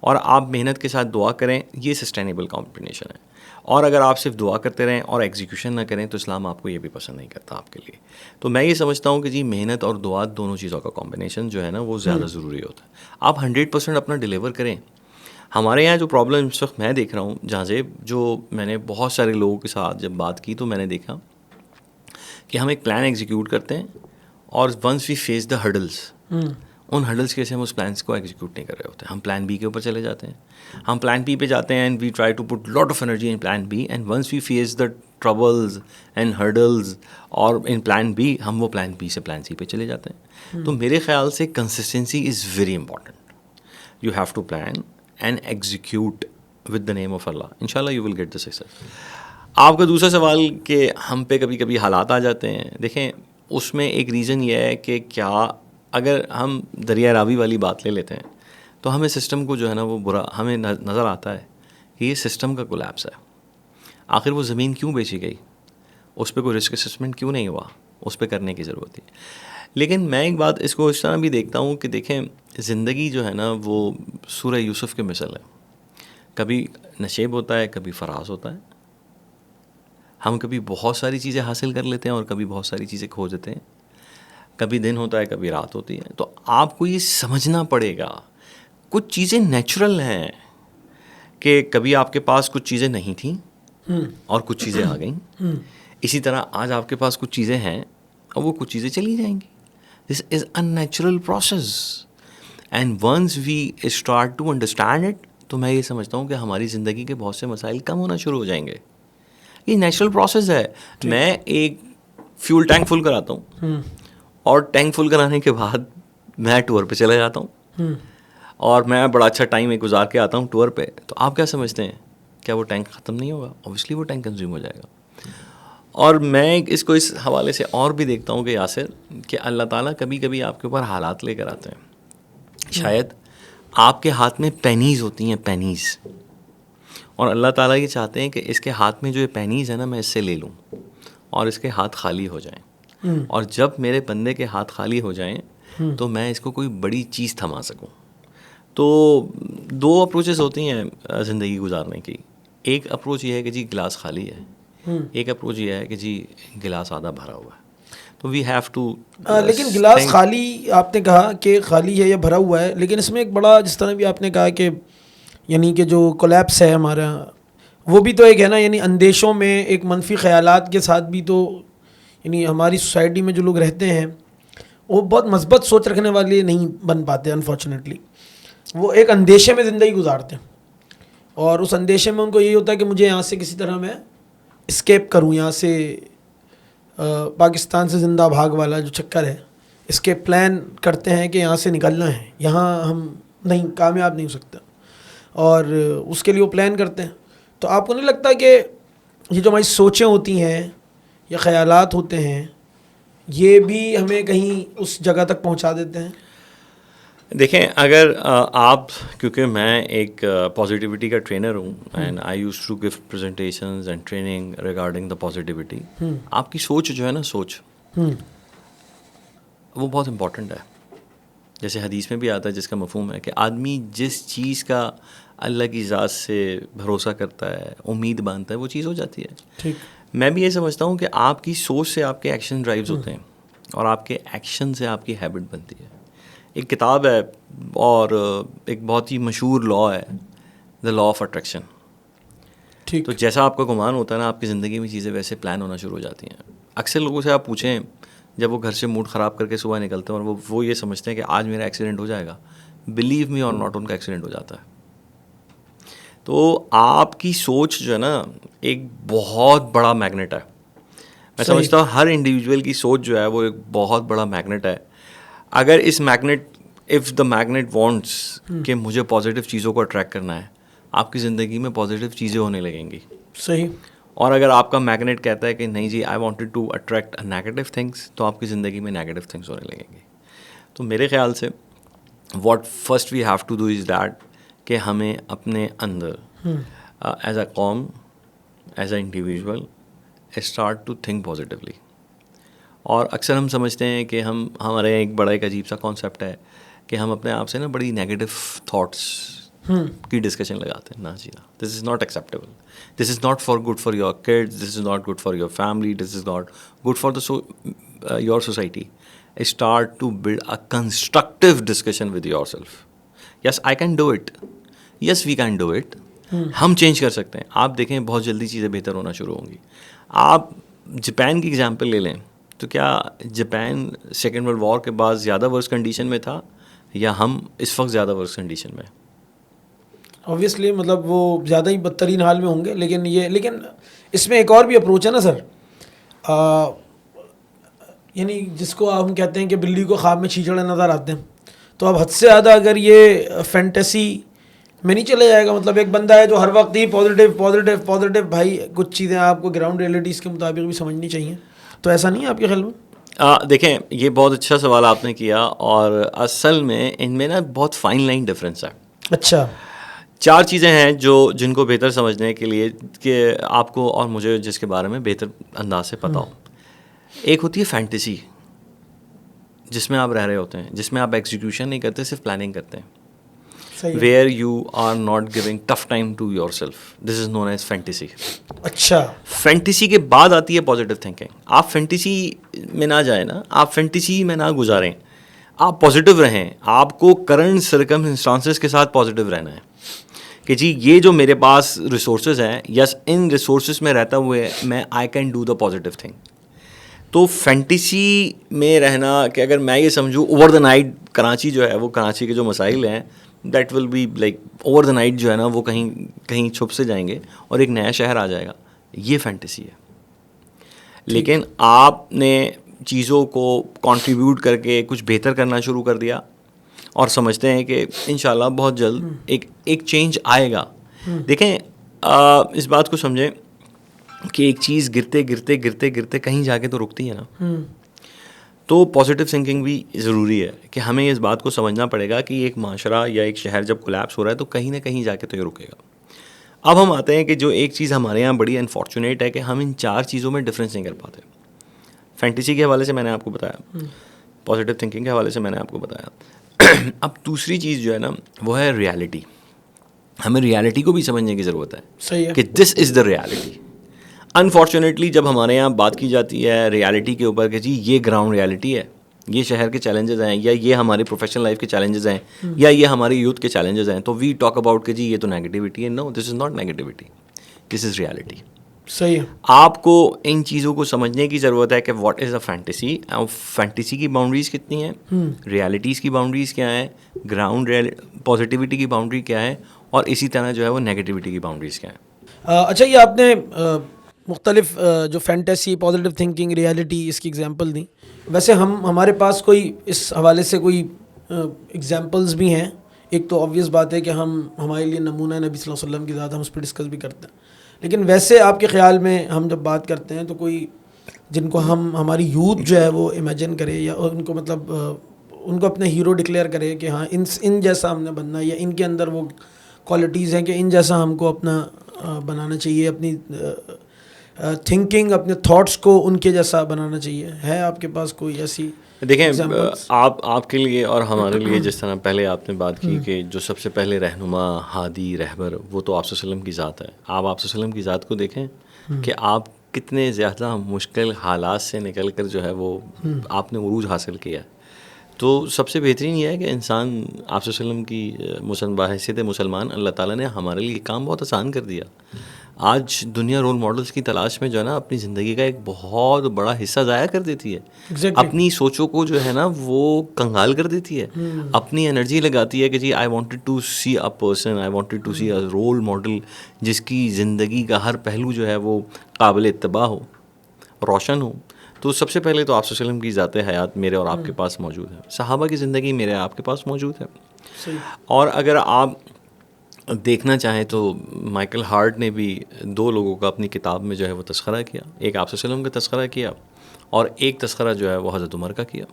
اور آپ محنت کے ساتھ دعا کریں, یہ سسٹینیبل کمبینیشن ہے. اور اگر آپ صرف دعا کرتے رہیں اور ایگزیکیوشن نہ کریں تو اسلام آپ کو یہ بھی پسند نہیں کرتا آپ کے لیے. تو میں یہ سمجھتا ہوں کہ جی محنت اور دعا دونوں چیزوں کا کمبینیشن جو ہے نا وہ زیادہ ضروری ہوتا ہے. آپ 100% اپنا ڈیلیور کریں. ہمارے یہاں جو پرابلم اس وقت میں دیکھ رہا ہوں جہاں سے, جو میں نے بہت سارے لوگوں کے ساتھ جب بات کی تو میں نے دیکھا کہ ہم ایک پلان ایگزیکیوٹ کرتے ہیں اور once we face the hurdles, ان ہرڈلس کی وجہ سے ہم اس پلانس کو ایگزیکیوٹ نہیں کر رہے ہوتے. ہم پلان بی کے اوپر چلے جاتے ہیں, ہم پلان بی پہ جاتے ہیں, and we try to put lot of energy in plan B, and once we face the troubles and hurdles اور ان پلان بی, ہم وہ پلان بی سے پلان سی پہ چلے جاتے ہیں. تو میرے خیال سے consistency is very important. You have to plan and execute with the name of Allah, ان شاء اللہ you will get the success. آپ کا دوسرا سوال کہ ہم پہ کبھی کبھی حالات آ جاتے ہیں, دیکھیں اس میں ایک ریزن یہ ہے کہ کیا اگر ہم دریا راوی والی بات لے لیتے ہیں تو ہمیں سسٹم کو جو ہے نا وہ برا ہمیں نظر آتا ہے کہ یہ سسٹم کا کولیپس ہے. آخر وہ زمین کیوں بیچی گئی, اس پہ کوئی رسک اسسمنٹ کیوں نہیں ہوا, اس پہ کرنے کی ضرورت ہے. لیکن میں ایک بات اس کو اس طرح بھی دیکھتا ہوں کہ دیکھیں زندگی جو ہے نا وہ سورہ یوسف کے مثل ہے. کبھی نشیب ہوتا ہے, کبھی فراز ہوتا ہے. ہم کبھی بہت ساری چیزیں حاصل کر لیتے ہیں اور کبھی بہت ساری چیزیں کھو دیتے ہیں. کبھی دن ہوتا ہے, کبھی رات ہوتی ہے. تو آپ کو یہ سمجھنا پڑے گا کچھ چیزیں نیچرل ہیں کہ کبھی آپ کے پاس کچھ چیزیں نہیں تھیں اور کچھ چیزیں آ گئیں. اسی طرح آج آپ کے پاس کچھ چیزیں ہیں اور وہ کچھ چیزیں چلی جائیں گی. This is a natural process, and once we start to understand it تو میں یہ سمجھتا ہوں کہ ہماری زندگی کے بہت سے مسائل کم ہونا شروع ہو جائیں گے. یہ نیچرل پروسیس ہے. میں ایک فیول ٹینک فل کراتا ہوں اور ٹینک فل کرانے کے بعد میں ٹور پہ چلا جاتا ہوں اور میں بڑا اچھا ٹائم ایک گزار کے آتا ہوں ٹور پہ. تو آپ کیا سمجھتے ہیں, کیا وہ ٹینک ختم نہیں ہوگا؟ اوبیسلی وہ ٹینک کنزیوم ہو جائے گا. اور میں اس کو اس حوالے سے اور بھی دیکھتا ہوں کہ یاسر کہ اللہ تعالیٰ کبھی کبھی آپ کے اوپر حالات لے کر آتے ہیں. شاید آپ کے ہاتھ میں پینیز ہوتی ہیں, پینیز, اور اللہ تعالیٰ یہ چاہتے ہیں کہ اس کے ہاتھ میں جو یہ پینیز ہے نا میں اس سے لے لوں اور اس کے ہاتھ خالی ہو جائیں. اور جب میرے بندے کے ہاتھ خالی ہو جائیں تو میں اس کو کوئی بڑی چیز تھما سکوں. تو دو اپروچز ہوتی ہیں زندگی گزارنے کی. ایک اپروچ یہ ہے کہ جی گلاس خالی ہے, ایک اپروچ یہ ہے کہ جی گلاس آدھا بھرا ہوا ہے. تو وی ہیو ٹو لیکن گلاس خالی آپ نے کہا کہ خالی ہے یا بھرا ہوا ہے, لیکن اس میں ایک بڑا, جس طرح بھی آپ نے کہا کہ یعنی کہ جو کولیپس ہے ہمارا, وہ بھی تو ایک ہے نا, یعنی اندیشوں میں ایک منفی خیالات کے ساتھ بھی تو یعنی ہماری سوسائٹی میں جو لوگ رہتے ہیں وہ بہت مثبت سوچ رکھنے والے نہیں بن پاتے انفارچونیٹلی. وہ ایک اندیشے میں زندگی گزارتے ہیں اور اس اندیشے میں ان کو یہی ہوتا ہے کہ مجھے یہاں سے کسی طرح میں اسکیپ کروں, یہاں سے پاکستان سے زندہ بھاگ والا جو چکر ہے, اس کے پلان کرتے ہیں کہ یہاں سے نکلنا ہے, یہاں ہم نہیں کامیاب نہیں ہو سکتا, اور اس کے لیے وہ پلان کرتے ہیں. تو آپ کو نہیں لگتا کہ یہ جو ہماری سوچیں ہوتی ہیں یا خیالات ہوتے ہیں یہ بھی ہمیں کہیں اس جگہ تک پہنچا دیتے ہیں؟ دیکھیں, اگر آپ, کیونکہ میں ایک پازیٹیوٹی کا ٹرینر ہوں and I use to give presentations and training regarding the positivity. آپ کی سوچ جو ہے نا, سوچ وہ بہت امپورٹنٹ ہے. جیسے حدیث میں بھی آتا ہے جس کا مفہوم ہے کہ آدمی جس چیز کا اللہ کی ذات سے بھروسہ کرتا ہے, امید باندھتا ہے, وہ چیز ہو جاتی ہے. ٹھیک. میں بھی یہ سمجھتا ہوں کہ آپ کی سوچ سے آپ کے ایکشن ڈرائیوز ہوتے ہیں اور آپ کے ایکشن سے آپ کی ہیبٹ بنتی ہے. ایک کتاب ہے اور ایک بہت ہی مشہور لا ہے, دا لا آف اٹریکشن. ٹھیک. تو جیسا آپ کا گمان ہوتا ہے نا, آپ کی زندگی میں چیزیں ویسے پلان ہونا شروع ہو جاتی ہیں. اکثر لوگوں سے آپ پوچھیں جب وہ گھر سے موڈ خراب کر کے صبح نکلتے ہیں اور وہ یہ سمجھتے ہیں کہ آج میرا ایکسیڈنٹ ہو جائے گا, بلیو می اور ناٹ, ان کا ایکسیڈنٹ ہو جاتا ہے. تو آپ کی سوچ جو ہے نا ایک بہت بڑا میگنیٹ ہے. میں سمجھتا ہوں ہر انڈیویجول کی سوچ جو ہے وہ ایک بہت بڑا میگنیٹ ہے. اگر اس magnet, if the magnet wants کہ مجھے پازیٹیو چیزوں کو اٹریکٹ کرنا ہے, آپ کی زندگی میں پازیٹیو چیزیں ہونے لگیں گی. صحیح. اور اگر آپ کا میگنیٹ کہتا ہے کہ نہیں جی I wanted to attract negative things, تو آپ کی زندگی میں نیگیٹو تھنگس ہونے لگیں گے. تو میرے خیال سے what first we have to do is that کہ ہمیں اپنے اندر ایز اے قوم, as a individual start to think positively. اور اکثر ہم سمجھتے ہیں کہ ہمارے ایک بڑا ایک عجیب سا کانسیپٹ ہے کہ ہم اپنے آپ سے نا بڑی نیگیٹو تھاٹس کی ڈسکشن لگاتے ہیں. نا جی نا, this is not acceptable, this is not for good for your kids, this is not good for your family, this is not good for the your society. Start to build a constructive discussion with yourself. Yes I can do it, yes we can do it. ہم change کر سکتے ہیں. آپ دیکھیں بہت جلدی چیزیں بہتر ہونا شروع ہوں گی. آپ جاپان کی اگزامپل لے لیں, تو کیا جاپان سیکنڈ ورلڈ وار کے بعد زیادہ ورس کنڈیشن میں تھا یا ہم اس وقت زیادہ ورس کنڈیشن میں؟ اوبویسلی مطلب وہ زیادہ ہی بدترین حال میں ہوں گے. لیکن اس میں ایک اور بھی اپروچ ہے نا سر, یعنی جس کو ہم کہتے ہیں کہ بلی کو خواب میں چیچڑے نظر آتے ہیں, تو اب حد سے زیادہ اگر یہ فینٹیسی میں نہیں چلے جائے گا. مطلب ایک بندہ ہے جو ہر وقت ہی پازیٹیو, بھائی کچھ چیزیں آپ کو گراؤنڈ ریئلٹیز کے مطابق بھی سمجھنی چاہیے. تو ایسا نہیں ہے آپ کے خیال میں؟ دیکھیں, یہ بہت اچھا سوال آپ نے کیا, اور اصل میں ان میں نا بہت فائن لائن ڈفرینس ہے. اچھا. 4 چیزیں ہیں جن کو بہتر سمجھنے کے لیے کہ آپ کو اور مجھے جس کے بارے میں بہتر انداز سے پتہ ہو. ایک ہوتی ہے فینٹیسی, جس میں آپ رہ رہے ہوتے ہیں, جس میں آپ ایگزیکیوشن نہیں کرتے, صرف پلاننگ کرتے ہیں. Where you are not giving tough time to yourself, this is known as fantasy. اچھا. فینٹیسی کے بعد آتی ہے پازیٹیو تھنکنگ. آپ فینٹیسی میں نہ جائیں نا, آپ فینٹیسی میں نہ گزاریں, آپ پازیٹیو رہیں. آپ کو کرنٹ سرکمسٹانسز کے ساتھ پازیٹیو رہنا ہے کہ جی یہ جو میرے پاس ریسورسز ہیں, یس ان ریسورسز میں رہتا ہوئے میں I can do the positive thing. تو فینٹیسی میں رہنا کہ اگر میں یہ سمجھوں اوور دا نائٹ کراچی جو ہے وہ کراچی کے جو مسائل ہیں that will be like over the night جو ہے نا وہ کہیں چھپ سے جائیں گے اور ایک نیا شہر آ جائے گا, یہ فینٹیسی ہے. لیکن آپ نے چیزوں کو کنٹریبیوٹ کر کے کچھ بہتر کرنا شروع کر دیا اور سمجھتے ہیں کہ انشاءاللہ بہت جلد ایک چینج آئے گا. دیکھیں اس بات کو سمجھیں کہ ایک چیز گرتے گرتے گرتے گرتے کہیں جا کے تو رکتی ہے نا. تو پازیٹیو تھنکنگ بھی ضروری ہے کہ ہمیں اس بات کو سمجھنا پڑے گا کہ ایک معاشرہ یا ایک شہر جب کولیپس ہو رہا ہے تو کہیں نہ کہیں جا کے تو یہ رکے گا. اب ہم آتے ہیں کہ جو ایک چیز ہمارے یہاں بڑی انفارچونیٹ ہے کہ ہم ان 4 چیزوں میں ڈفرینس نہیں کر پاتے. فینٹیسی کے حوالے سے میں نے آپ کو بتایا, پازیٹیو تھنکنگ کے حوالے سے میں نے آپ کو بتایا. اب دوسری چیز جو ہے نا وہ ہے ریالٹی. ہمیں ریالٹی کو بھی سمجھنے کی ضرورت ہے, صحیح ہے, کہ this is the reality. Unfortunately جب ہمارے یہاں بات کی جاتی ہے ریالٹی کے اوپر کہ جی یہ گراؤنڈ ریالٹی ہے, یہ شہر کے چیلنجز ہیں, یا یہ ہماری پروفیشنل لائف کے چیلنجز ہیں, یا یہ ہماری یوتھ کے چیلنجز ہیں, تو وی ٹاک اباؤٹ کہ جی یہ تو نیگیٹیوٹی ہے. No, this is not negativity, this is reality. صحیح ہے. آپ کو ان چیزوں کو سمجھنے کی ضرورت ہے کہ what is a fantasy, fantasy کی باؤنڈریز کتنی ہیں, ریالٹیز کی باؤنڈریز کیا ہیں, گراؤنڈ پازیٹیوٹی کی باؤنڈری کیا ہے, اور اسی طرح جو ہے وہ نیگیٹیوٹی کی باؤنڈریز کیا ہیں. اچھا, یہ آپ نے مختلف جو فینٹیسی, پازیٹیو تھنکنگ, ریالٹی, اس کی اگزامپل دیں. ویسے ہمارے پاس کوئی اس حوالے سے کوئی اگزامپلز بھی ہیں. ایک تو آبویس بات ہے کہ ہمارے لیے نمونہ نبی صلی اللہ علیہ وسلم کی ذات, ہم اس پہ ڈسکس بھی کرتے ہیں. لیکن ویسے آپ کے خیال میں ہم جب بات کرتے ہیں تو کوئی جن کو ہماری یوتھ جو ہے وہ امیجن کرے, یا ان کو مطلب ان کو اپنے ہیرو ڈکلیئر کرے کہ ہاں ان جیسا ہم نے بننا, یا ان کے اندر وہ کوالٹیز ہیں کہ ان جیسا ہم کو اپنا بنانا چاہیے, اپنی تھنکنگ, اپنے تھاٹس کو ان کے جیسا بنانا چاہیے. ہے آپ کے پاس کوئی ایسی؟ دیکھیں, آپ کے لیے اور ہمارے لیے, جس طرح پہلے آپ نے بات کی کہ جو سب سے پہلے رہنما, ہادی, رہبر, وہ تو آپ صلی اللہ علیہ وسلم کی ذات ہے. آپ صلی اللہ علیہ وسلم کی ذات کو دیکھیں کہ آپ کتنے زیادہ مشکل حالات سے نکل کر جو ہے وہ آپ نے عروج حاصل کیا. تو سب سے بہترین یہ ہے کہ انسان آپ صلی اللہ علیہ وسلم کی بحیثیت مسلمان, اللہ تعالیٰ نے ہمارے لیے کام بہت آسان کر دیا. آج دنیا رول ماڈلز کی تلاش میں جو ہے نا اپنی زندگی کا ایک بہت بڑا حصہ ضائع کر دیتی ہے. اپنی سوچوں کو جو ہے نا وہ کنگال کر دیتی ہے, اپنی انرجی لگاتی ہے کہ جی I wanted to see a person, I wanted to see a role model جس کی زندگی کا ہر پہلو جو ہے وہ قابل اتباع ہو, روشن ہو. تو سب سے پہلے تو آپ صلی اللہ علیہ وسلم کی ذات حیات میرے اور آپ کے پاس موجود ہے. صحابہ کی زندگی میرے آپ کے پاس موجود ہے. اور اگر آپ دیکھنا چاہیں تو مائیکل ہارٹ نے بھی 2 لوگوں کا اپنی کتاب میں جو ہے وہ تذکرہ کیا. ایک آپ صلی اللہ علیہ وسلم کا تذکرہ کیا, اور ایک تذکرہ جو ہے وہ حضرت عمر کا کیا.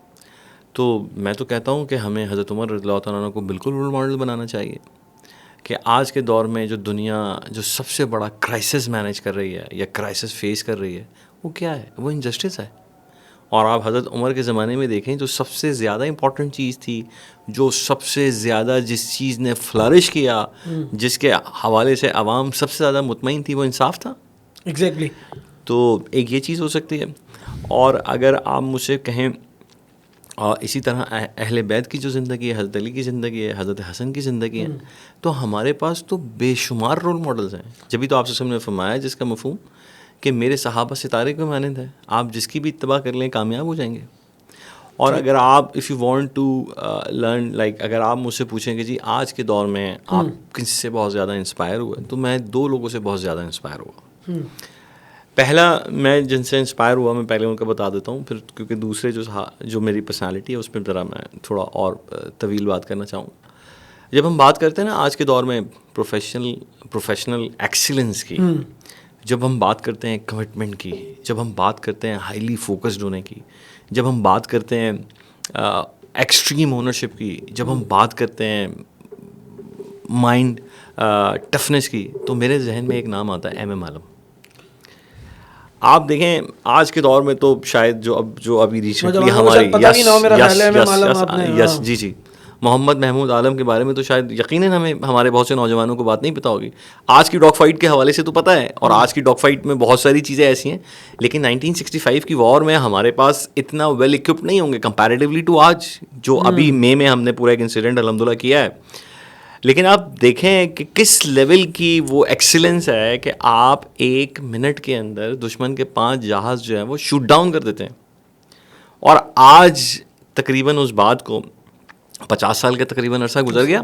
تو میں تو کہتا ہوں کہ ہمیں حضرت عمر رضی اللہ تعالیٰ عنہ کو بالکل رول ماڈل بنانا چاہیے کہ آج کے دور میں جو دنیا جو سب سے بڑا کرائسس مینیج کر رہی ہے یا کرائسس فیس کر رہی ہے وہ کیا ہے, وہ انجسٹس ہے. اور آپ حضرت عمر کے زمانے میں دیکھیں جو سب سے زیادہ امپورٹنٹ چیز تھی, جو سب سے زیادہ جس چیز نے فلرش کیا, جس کے حوالے سے عوام سب سے زیادہ مطمئن تھی, وہ انصاف تھا. ایگزیکٹلی. تو ایک یہ چیز ہو سکتی ہے. اور اگر آپ مجھ سے کہیں اسی طرح اہل بیت کی جو زندگی ہے, حضرت علی کی زندگی ہے, حضرت حسن کی زندگی ہے, تو ہمارے پاس تو بے شمار رول ماڈلز ہیں. جبھی تو آپ سے نے فرمایا جس کا مفہوم کہ میرے صحابہ ستارے کے مانند ہے, آپ جس کی بھی اتباع کر لیں کامیاب ہو جائیں گے. اور اگر آپ if you want to learn, like اگر آپ مجھ سے پوچھیں کہ جی آج کے دور میں آپ کس سے بہت زیادہ انسپائر ہوئے, تو میں 2 لوگوں سے بہت زیادہ انسپائر ہوا. پہلا میں جن سے انسپائر ہوا میں پہلے ان کا بتا دیتا ہوں, پھر کیونکہ دوسرے جو میری پرسنالٹی ہے اس پہ ذرا میں تھوڑا اور طویل بات کرنا چاہوں. جب ہم بات کرتے ہیں نا آج کے دور میں پروفیشنل ایکسیلنس کی, جب ہم بات کرتے ہیں کمٹمنٹ کی, جب ہم بات کرتے ہیں ہائیلی فوکسڈ ہونے کی, جب ہم بات کرتے ہیں ایکسٹریم اونرشپ کی, جب ہم بات کرتے ہیں مائنڈ ٹفنس کی, تو میرے ذہن میں ایک نام آتا ہے ایم عالم. آپ دیکھیں آج کے دور میں تو شاید جو ابھی ریسنٹلی ہماری جی محمد محمود عالم کے بارے میں تو شاید یقیناً ہمارے بہت سے نوجوانوں کو بات نہیں پتہ ہوگی. آج کی ڈاگ فائٹ کے حوالے سے تو پتہ ہے, اور آج کی ڈاگ فائٹ میں بہت ساری چیزیں ایسی ہیں, لیکن 1965 کی وار میں ہمارے پاس اتنا ویل اکوپڈ نہیں ہوں گے کمپیریٹیولی ٹو آج, جو ابھی مئی میں ہم نے پورا ایک انسیڈنٹ الحمدللہ کیا ہے. لیکن آپ دیکھیں کہ کس لیول کی وہ ایکسیلنس ہے کہ آپ 1 منٹ کے اندر دشمن کے 5 جہاز جو ہیں وہ شوٹ ڈاؤن کر دیتے ہیں. اور آج تقریباً اس بات کو 50 سال کا تقریباً عرصہ گزر گیا,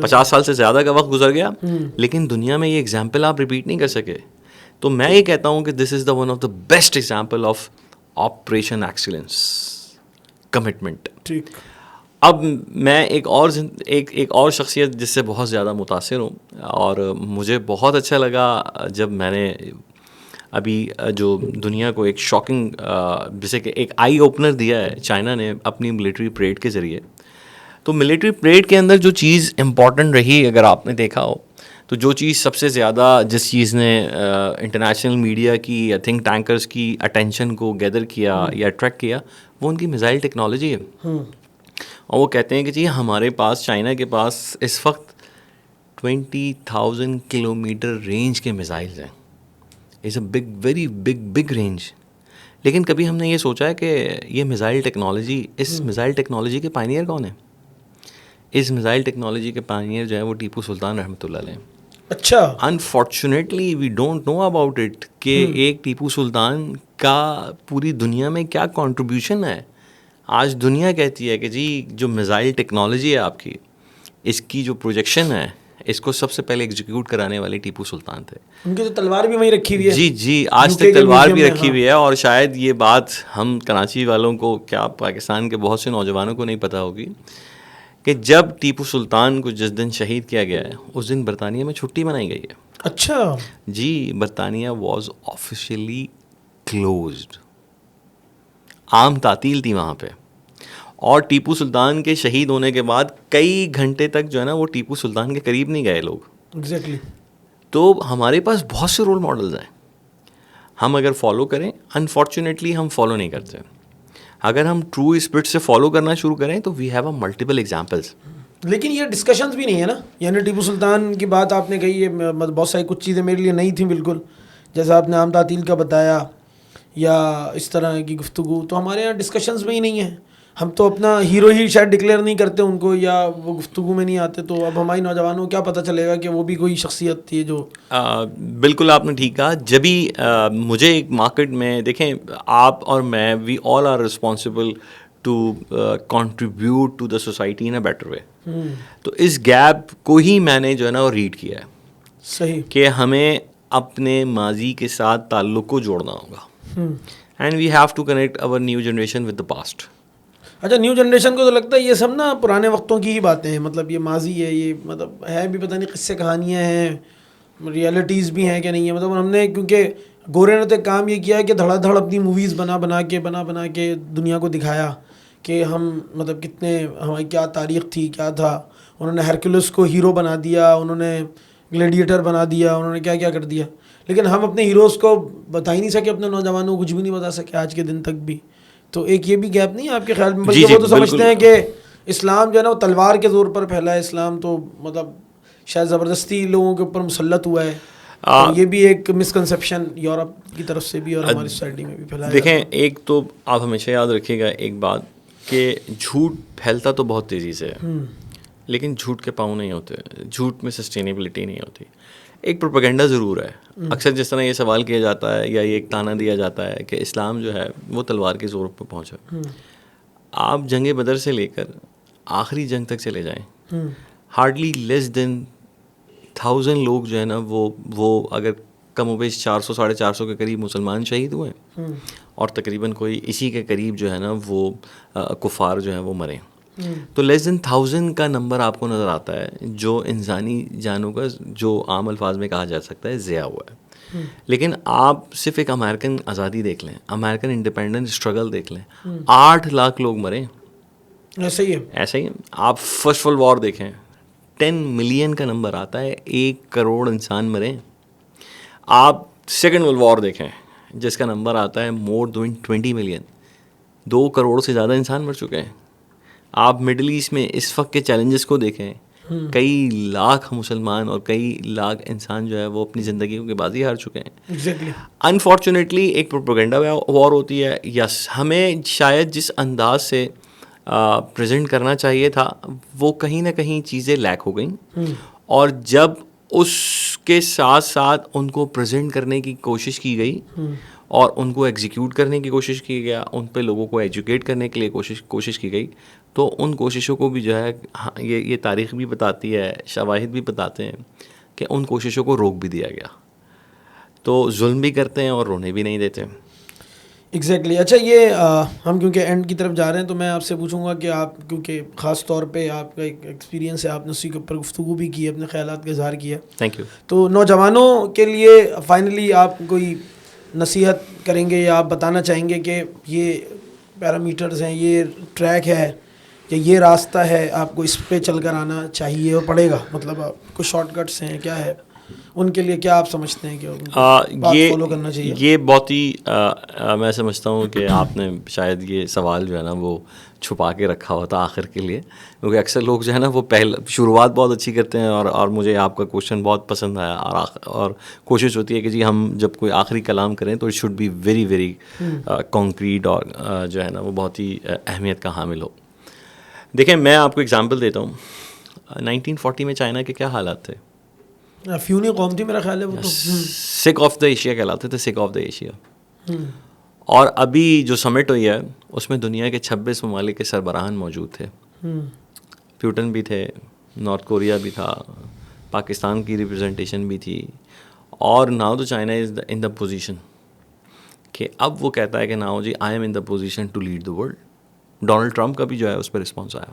50 سال سے زیادہ کا وقت گزر گیا, لیکن دنیا میں یہ ایگزامپل آپ ریپیٹ نہیں کر سکے. تو میں یہ کہتا ہوں کہ this is the one of the best example of operation excellence, commitment. اب میں ایک اور شخصیت جس سے بہت زیادہ متاثر ہوں, اور مجھے بہت اچھا لگا جب میں نے ابھی جو دنیا کو ایک شاکنگ جیسے کہ ایک آئی اوپنر دیا ہے چائنا نے اپنی ملٹری پریڈ کے ذریعے. تو ملٹری پریڈ کے اندر جو چیز امپورٹنٹ رہی اگر آپ نے دیکھا ہو تو جو چیز سب سے زیادہ جس چیز نے انٹرنیشنل میڈیا کی یا تھنک ٹینکرز کی اٹینشن کو گیدر کیا یا اٹریکٹ کیا وہ ان کی میزائل ٹیکنالوجی ہے. اور وہ کہتے ہیں کہ جی ہمارے پاس چائنا کے پاس اس وقت 20,000 کلومیٹر رینج کے میزائلز ہیں. It's a big very big range. لیکن کبھی ہم نے یہ سوچا ہے کہ یہ میزائل ٹیکنالوجی اس میزائل ٹیکنالوجی کے پائنیئر کون ہیں؟ اس میزائل ٹیکنالوجی کے پائنیئر جو ہے وہ ٹیپو سلطان رحمۃ اللہ علیہ. اچھا. Unfortunately we don't know about it کہ ایک ٹیپو سلطان کا پوری دنیا میں کیا کنٹریبیوشن ہے. آج دنیا کہتی ہے کہ جی جو میزائل ٹیکنالوجی ہے آپ کی اس کی جو پروجیکشن ہے اس کو سب سے پہلے ایگزیکیوٹ کرانے والے ٹیپو سلطان تھے. ان کی تو تلوار بھی وہیں رکھی ہوئی ہے. جی آج تک تلوار بھی رکھی ہوئی ہے. اور شاید یہ بات ہم کراچی والوں کو کیا پاکستان کے بہت سے نوجوانوں کو نہیں پتہ ہوگی کہ جب ٹیپو سلطان کو جس دن شہید کیا گیا ہے اس دن برطانیہ میں چھٹی منائی گئی ہے. اچھا جی برطانیہ واز آفیشیلی کلوزڈ. عام تعطیل تھی وہاں پہ. اور ٹیپو سلطان کے شہید ہونے کے بعد کئی گھنٹے تک جو ہے نا وہ ٹیپو سلطان کے قریب نہیں گئے لوگ. ایگزیکٹلی. تو ہمارے پاس بہت سے رول ماڈلز ہیں. ہم اگر فالو کریں انفارچونیٹلی ہم فالو نہیں کرتے. اگر ہم ٹرو اسپرٹ سے فالو کرنا شروع کریں تو we have a multiple examples. لیکن یہ ڈسکشنز بھی نہیں ہے نا. یعنی ٹیپو سلطان کی بات آپ نے کہی ہے بہت ساری کچھ چیزیں میرے لیے نئی تھیں بالکل. جیسا آپ نے عام تعطیل کا بتایا یا اس طرح کی گفتگو تو ہمارے یہاں ڈسکشنز میں ہی نہیں ہیں. ہم تو اپنا ہیرو ہی شاید ڈکلیئر نہیں کرتے ان کو یا وہ گفتگو میں نہیں آتے. تو اب ہماری نوجوانوں کو کیا پتہ چلے گا کہ وہ بھی کوئی شخصیت تھی جو بالکل آپ نے ٹھیک کہا. جبھی مجھے ایک مارکیٹ میں دیکھیں آپ اور میں we all are responsible to contribute to the society in a better way. تو اس گیپ کو ہی میں نے جو ہے نا وہ ریڈ کیا ہے. صحیح. کہ ہمیں اپنے ماضی کے ساتھ تعلق کو جوڑنا ہوگا and we have to connect our new generation with the past. اچھا نیو جنریشن کو تو لگتا ہے یہ سب نا پرانے وقتوں کی ہی باتیں ہیں. مطلب یہ ماضی ہے یہ مطلب ہے بھی پتہ نہیں قصے کہانیاں ہیں ریئلٹیز بھی ہیں کہ نہیں ہے. مطلب ہم نے کیونکہ گورے نے تو ایک کام یہ کیا ہے کہ دھڑا دھڑ اپنی موویز بنا کے دنیا کو دکھایا کہ ہم مطلب کتنے ہماری کیا تاریخ تھی کیا تھا. انہوں نے ہرکولس کو ہیرو بنا دیا, انہوں نے گلیڈیٹر بنا دیا, انہوں نے کیا کیا کر دیا. لیکن ہم اپنے ہیروز کو بتا ہی نہیں سکے, اپنے نوجوانوں کو کچھ بھی نہیں بتا سکے آج کے دن تک بھی. تو ایک یہ بھی گیپ نہیں ہے آپ کے خیال میں؟ بلکہ وہ تو سمجھتے ہیں کہ اسلام جو ہے نا وہ تلوار کے زور پر پھیلا ہے. اسلام تو مطلب شاید زبردستی لوگوں کے اوپر مسلط ہوا ہے. یہ بھی ایک مسکنسیپشن یورپ کی طرف سے بھی اور ہماری سوسائٹی میں بھی پھیلا ہے. دیکھیں ایک تو آپ ہمیشہ یاد رکھیے گا ایک بات کہ جھوٹ پھیلتا تو بہت تیزی سے ہے لیکن جھوٹ کے پاؤں نہیں ہوتے. جھوٹ میں سسٹینیبلٹی نہیں ہوتی. ایک پروپیگنڈا ضرور ہے. اکثر جس طرح یہ سوال کیا جاتا ہے یا یہ ایک تانا دیا جاتا ہے کہ اسلام جو ہے وہ تلوار کے زور پہ پہنچا. آپ جنگ بدر سے لے کر آخری جنگ تک چلے جائیں ہارڈلی لیس دین 1000 لوگ جو ہے نا وہ اگر کم و بیش 400 450 کے قریب مسلمان شہید ہوئے اور تقریباً کوئی اسی کے قریب جو ہے نا وہ کفار جو ہیں وہ مرے. تو لیس دین 1000 کا نمبر آپ کو نظر آتا ہے جو انسانی جانوں کا جو عام الفاظ میں کہا جا سکتا ہے ضیاع ہوا ہے. لیکن آپ صرف ایک امریکن آزادی دیکھ لیں, امریکن انڈیپینڈنس اسٹرگل دیکھ لیں, 8 لاکھ لوگ مرے. ایسا ہی ہے ایسا ہی. آپ فرسٹ ورلڈ وار دیکھیں 10 ملین کا نمبر آتا ہے, 1 کروڑ انسان مرے. آپ سیکنڈ ورلڈ وار دیکھیں جس کا نمبر آتا ہے مور دین 20 ملین, 2 کروڑ سے زیادہ انسان مر چکے ہیں. آپ مڈل ایسٹ میں اس وقت کے چیلنجز کو دیکھیں, کئی لاکھ مسلمان اور کئی لاکھ انسان جو ہے وہ اپنی زندگیوں کی بازی ہار چکے ہیں. انفارچونیٹلی ایک پروپیگنڈا وار ہوتی ہے. یس ہمیں شاید جس انداز سے پریزنٹ کرنا چاہیے تھا وہ کہیں نہ کہیں چیزیں لیک ہو گئیں اور جب اس کے ساتھ ساتھ ان کو پریزنٹ کرنے کی کوشش کی گئی اور ان کو ایگزیکیوٹ کرنے کی کوشش کی گیا, ان پہ لوگوں کو ایجوکیٹ کرنے کے لیے کوشش کی گئی, تو ان کوششوں کو بھی جو ہے یہ تاریخ بھی بتاتی ہے, شواہد بھی بتاتے ہیں کہ ان کوششوں کو روک بھی دیا گیا. تو ظلم بھی کرتے ہیں اور رونے بھی نہیں دیتے. ایگزیکٹلی. اچھا یہ ہم کیونکہ اینڈ کی طرف جا رہے ہیں تو میں آپ سے پوچھوں گا کہ آپ کیونکہ خاص طور پہ آپ کا ایک ایکسپیرینس ہے, آپ نے اسی کے اوپر گفتگو بھی کی, اپنے خیالات کا اظہار کیا. Thank you. تو نوجوانوں کے لیے فائنلی آپ کوئی نصیحت کریں گے یا آپ بتانا چاہیں گے کہ یہ پیرامیٹرز ہیں, یہ ٹریک ہے یا یہ راستہ ہے, آپ کو اس پہ چل کر آنا چاہیے اور پڑے گا, مطلب کچھ شارٹ کٹس ہیں, کیا ہے ان کے لیے, کیا آپ سمجھتے ہیں کہ یہ فالو کرنا چاہیے؟ یہ بہت ہی میں سمجھتا ہوں کہ آپ نے شاید یہ سوال جو ہے نا وہ چھپا کے رکھا ہوتا آخر کے لیے, کیونکہ اکثر لوگ جو ہے نا وہ شروعات بہت اچھی کرتے ہیں, اور مجھے آپ کا کوشچن بہت پسند آیا, اور کوشش ہوتی ہے کہ جی ہم جب کوئی آخری کلام کریں تو it should be very very concrete, اور جو ہے نا وہ بہت ہی اہمیت کا حامل ہو. دیکھیں میں آپ کو اگزامپل دیتا ہوں. 1940 میں چائنا کے کیا حالات تھے؟ فیونی قوم تھی میرا خیال ہے وہ تو, سک آف دا ایشیا کہلاتے تھے, سک آف دا ایشیا. اور ابھی جو سمٹ ہوئی ہے اس میں دنیا کے 26 ممالک کے سربراہان موجود تھے. پیوٹن بھی تھے, نارتھ کوریا بھی تھا, پاکستان کی ریپرزنٹیشن بھی تھی, اور ناؤ تو China is in the position کہ اب وہ کہتا ہے کہ ناؤ جی I am in the position to lead the world. Donald Trump کا بھی جو ہے اس پہ رسپانس آیا.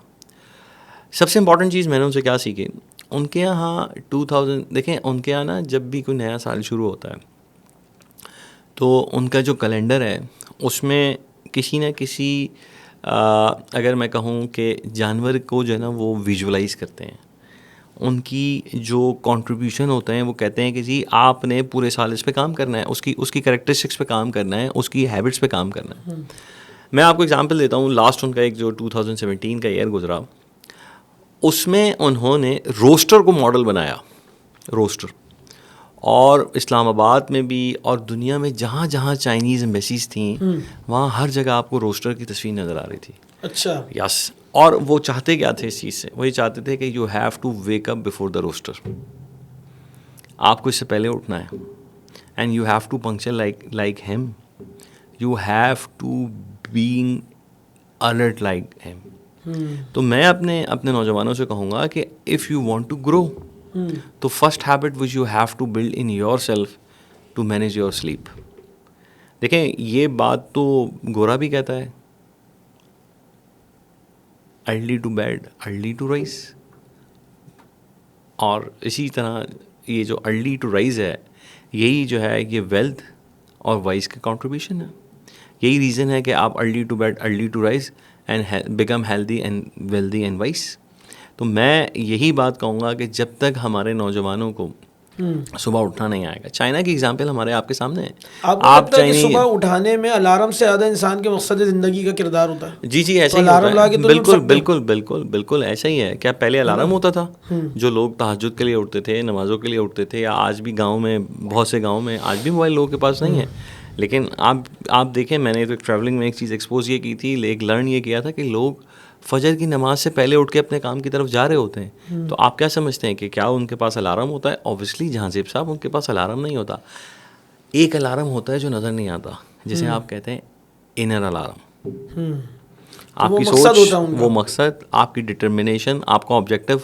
سب سے امپورٹنٹ چیز میں نے ان سے کیا سیکھی, ان کے یہاں 2000 دیکھیں ان کے یہاں نا جب بھی کوئی نیا سال شروع ہوتا ہے تو ان کا جو کیلنڈر ہے اس میں کسی نہ کسی اگر میں کہوں کہ جانور کو جو ہے نا وہ ویژولائز کرتے ہیں, ان کی جو کنٹریبیوشن ہوتے ہیں وہ کہتے ہیں کہ جی آپ نے پورے سال اس پہ کام کرنا ہے, اس کی کریکٹرسٹکس پہ کام کرنا ہے, اس کی ہیبٹس پہ کام کرنا ہے. میں آپ کو اگزامپل دیتا ہوں. لاسٹ ان کا ایک جو 2017 کا ایئر گزرا, اس میں انہوں نے روسٹر کو ماڈل بنایا, روسٹر, اور اسلام آباد میں بھی اور دنیا میں جہاں جہاں چائنیز ایمبیسیز تھیں وہاں ہر جگہ آپ کو روسٹر کی تصویر نظر آ رہی تھی. اچھا, یس. اور وہ چاہتے کیا تھے اس چیز سے, وہی چاہتے تھے کہ you have to wake up before the rooster, آپ کو اس سے پہلے اٹھنا ہے, and you have to function like him, you have to being alert like him. تو میں اپنے نوجوانوں سے کہوں گا کہ if you want to grow تو first habit which you have to build in yourself to manage your sleep. دیکھیں یہ بات تو گورا بھی کہتا ہے, early to bed early to rise, اور اسی طرح یہ جو ارلی ٹو رائز ہے یہی جو ہے یہ ویلتھ اور وائز کا کنٹریبیوشن ہے. یہی ریزن ہے کہ آپ early to bed early to rise and become healthy and wealthy and wise. تو میں یہی بات کہوں گا کہ جب تک ہمارے نوجوانوں کو صبح اٹھنا نہیں آئے گا, چائنا کی اگزامپل ہمارے آپ کے سامنے ہے. آپ صبح اٹھانے میں الارم سے زیادہ انسان کے مقصد زندگی کا کردار ہوتا ہے. جی ایسا ہی ہوتا ہے, بالکل بالکل بالکل بالکل ایسا ہی ہے. کیا پہلے الارم ہوتا تھا جو لوگ تہجد کے لیے اٹھتے تھے, نمازوں کے لیے اٹھتے تھے, یا آج بھی گاؤں میں بہت سے گاؤں میں آج بھی موبائل لوگوں کے پاس نہیں ہے. لیکن آپ دیکھیں, میں نے تو ٹریولنگ میں ایک چیز ایکسپوز یہ کی تھی, ایک لرن یہ کیا تھا کہ لوگ فجر کی نماز سے پہلے اٹھ کے اپنے کام کی طرف جا رہے ہوتے ہیں. تو آپ کیا سمجھتے ہیں کہ کیا ان کے پاس الارم ہوتا ہے؟ اوبویسلی جہاں زیب صاحب ان کے پاس الارم نہیں ہوتا. ایک الارم ہوتا ہے جو نظر نہیں آتا, جسے آپ کہتے ہیں انر الارم. آپ کی سوچ, وہ مقصد, آپ کی ڈٹرمنیشن, آپ کا آبجیکٹو,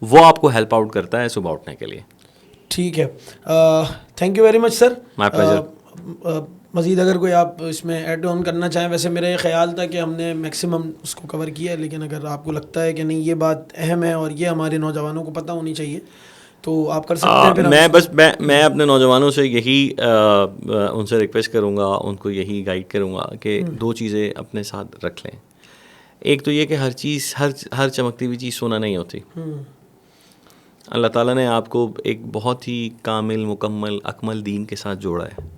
وہ آپ کو ہیلپ آؤٹ کرتا ہے صبح اٹھنے کے لیے. ٹھیک ہے, thank you very much sir. My pleasure. مزید اگر کوئی آپ اس میں ایڈ آن کرنا چاہیں, ویسے میرا یہ خیال تھا کہ ہم نے میکسیمم اس کو کور کیا ہے, لیکن اگر آپ کو لگتا ہے کہ نہیں یہ بات اہم ہے اور یہ ہمارے نوجوانوں کو پتہ ہونی چاہیے تو آپ کر سکتے ہیں. میں اپنے نوجوانوں سے یہی ان سے ریکویسٹ کروں گا, ان کو یہی گائیڈ کروں گا کہ دو چیزیں اپنے ساتھ رکھ لیں. ایک تو یہ کہ ہر چمکتی ہوئی چیز سونا نہیں ہوتی. اللہ تعالیٰ نے آپ کو ایک بہت ہی کامل, مکمل, اکمل دین کے ساتھ جوڑا ہے.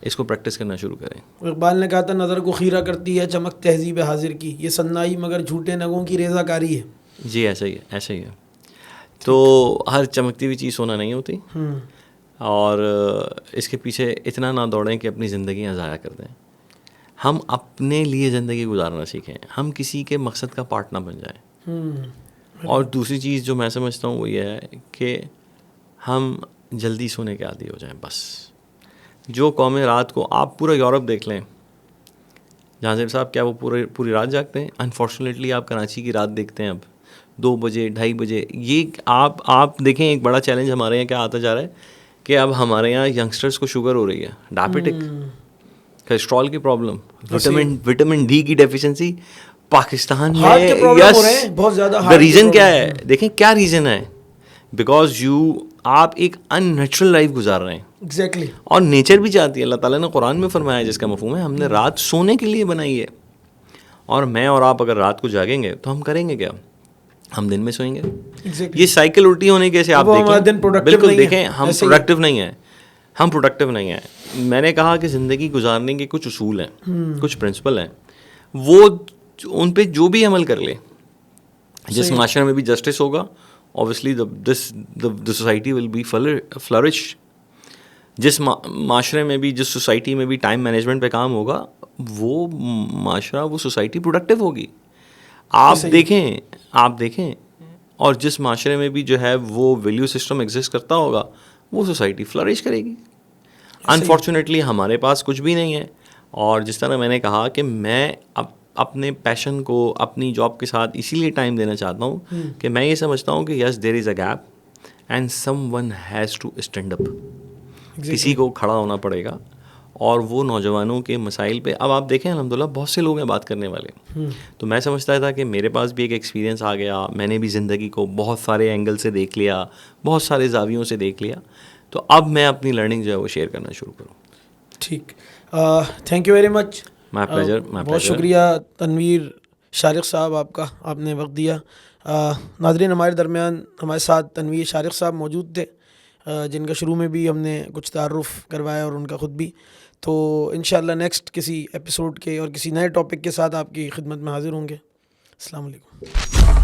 اس کو پریکٹس کرنا شروع کریں. اقبال نے کہا تھا نظر کو خیرہ کرتی ہے چمک تہذیب حاضر کی, یہ سنائی مگر جھوٹے نگوں کی ریزہ کاری ہے. جی ایسا ہی ہے. تو ہر چمکتی ہوئی چیز سونا نہیں ہوتی, اور اس کے پیچھے اتنا نہ دوڑیں کہ اپنی زندگیاں ضائع کر دیں. ہم اپنے لیے زندگی گزارنا سیکھیں, ہم کسی کے مقصد کا پارٹ نہ بن جائیں. اور دوسری چیز جو میں سمجھتا ہوں وہ یہ ہے کہ ہم جلدی سونے کے عادی ہو جائیں. بس جو قومیں رات کو, آپ پورا یورپ دیکھ لیں, جہاں زیب صاحب کیا وہ پوری رات جاگتے ہیں؟ انفارچونیٹلی آپ کراچی کی رات دیکھتے ہیں اب 2 بجے 2:30 بجے. یہ آپ دیکھیں ایک بڑا چیلنج ہمارے یہاں کیا آتا جا رہا ہے کہ اب ہمارے یہاں ینگسٹرز کو شوگر ہو رہی ہے, ڈائبٹک, کولیسٹرول کی پرابلم, وٹامن ڈی کی ڈیفیشنسی پاکستان میں. بہت زیادہ. ریزن کیا ہے؟ دیکھیں کیا ریزن ہے, بیکاز آپ ایک ان نیچرل لائف گزار رہے ہیں. ایگزیکٹلی. اور نیچر بھی چاہتی ہے. اللہ تعالیٰ نے قرآن میں فرمایا جس کا مفہوم ہے ہم نے رات سونے کے لیے بنائی ہے. اور میں اور آپ اگر رات کو جاگیں گے تو ہم کریں گے کیا؟ ہم دن میں سوئیں گے. یہ سائیکل الٹی ہونے کی، جیسے آپ دیکھیں بالکل دیکھیں ہم پروڈکٹیو نہیں ہیں. ہم پروڈکٹیو نہیں ہیں. میں نے کہا کہ زندگی گزارنے کے کچھ اصول ہیں، کچھ پرنسپل ہیں، وہ ان پہ جو بھی عمل کر لے، جس معاشرے میں بھی جسٹس ہوگا obviously the society will be flourish. جس معاشرے میں بھی، جس سوسائٹی میں بھی ٹائم مینجمنٹ پہ کام ہوگا، وہ معاشرہ، وہ سوسائٹی پروڈکٹیو ہوگی. آپ دیکھیں اور جس معاشرے میں بھی جو ہے وہ ویلیو سسٹم ایگزسٹ کرتا ہوگا، وہ سوسائٹی فلرش کرے گی. انفارچونیٹلی ہمارے پاس کچھ بھی نہیں ہے. اور جس طرح میں نے کہا کہ میں اپنے پیشن کو اپنی جاب کے ساتھ اسی لیے ٹائم دینا چاہتا ہوں کہ میں یہ سمجھتا ہوں کہ yes there is a gap and someone has to stand up. کسی کو کھڑا ہونا پڑے گا. اور وہ نوجوانوں کے مسائل پہ اب آپ دیکھیں الحمدللہ بہت سے لوگ ہیں بات کرنے والے. تو میں سمجھتا تھا کہ میرے پاس بھی ایک ایکسپیرینس آ گیا، میں نے بھی زندگی کو بہت سارے اینگل سے دیکھ لیا، بہت سارے زاویوں سے دیکھ لیا. تو اب میں اپنی لرننگ جو ہے وہ شیئر کرنا شروع کروں. ٹھیک. Thank you very much. My pleasure. بہت شکریہ تنویر شارق صاحب، آپ کا، آپ نے وقت دیا. ناظرین، ہمارے درمیان ہمارے ساتھ تنویر شارق صاحب موجود تھے، جن کا شروع میں بھی ہم نے کچھ تعارف کروایا اور ان کا خود بھی. تو انشاءاللہ نیکسٹ کسی ایپیسوڈ کے اور کسی نئے ٹاپک کے ساتھ آپ کی خدمت میں حاضر ہوں گے. السلام علیکم.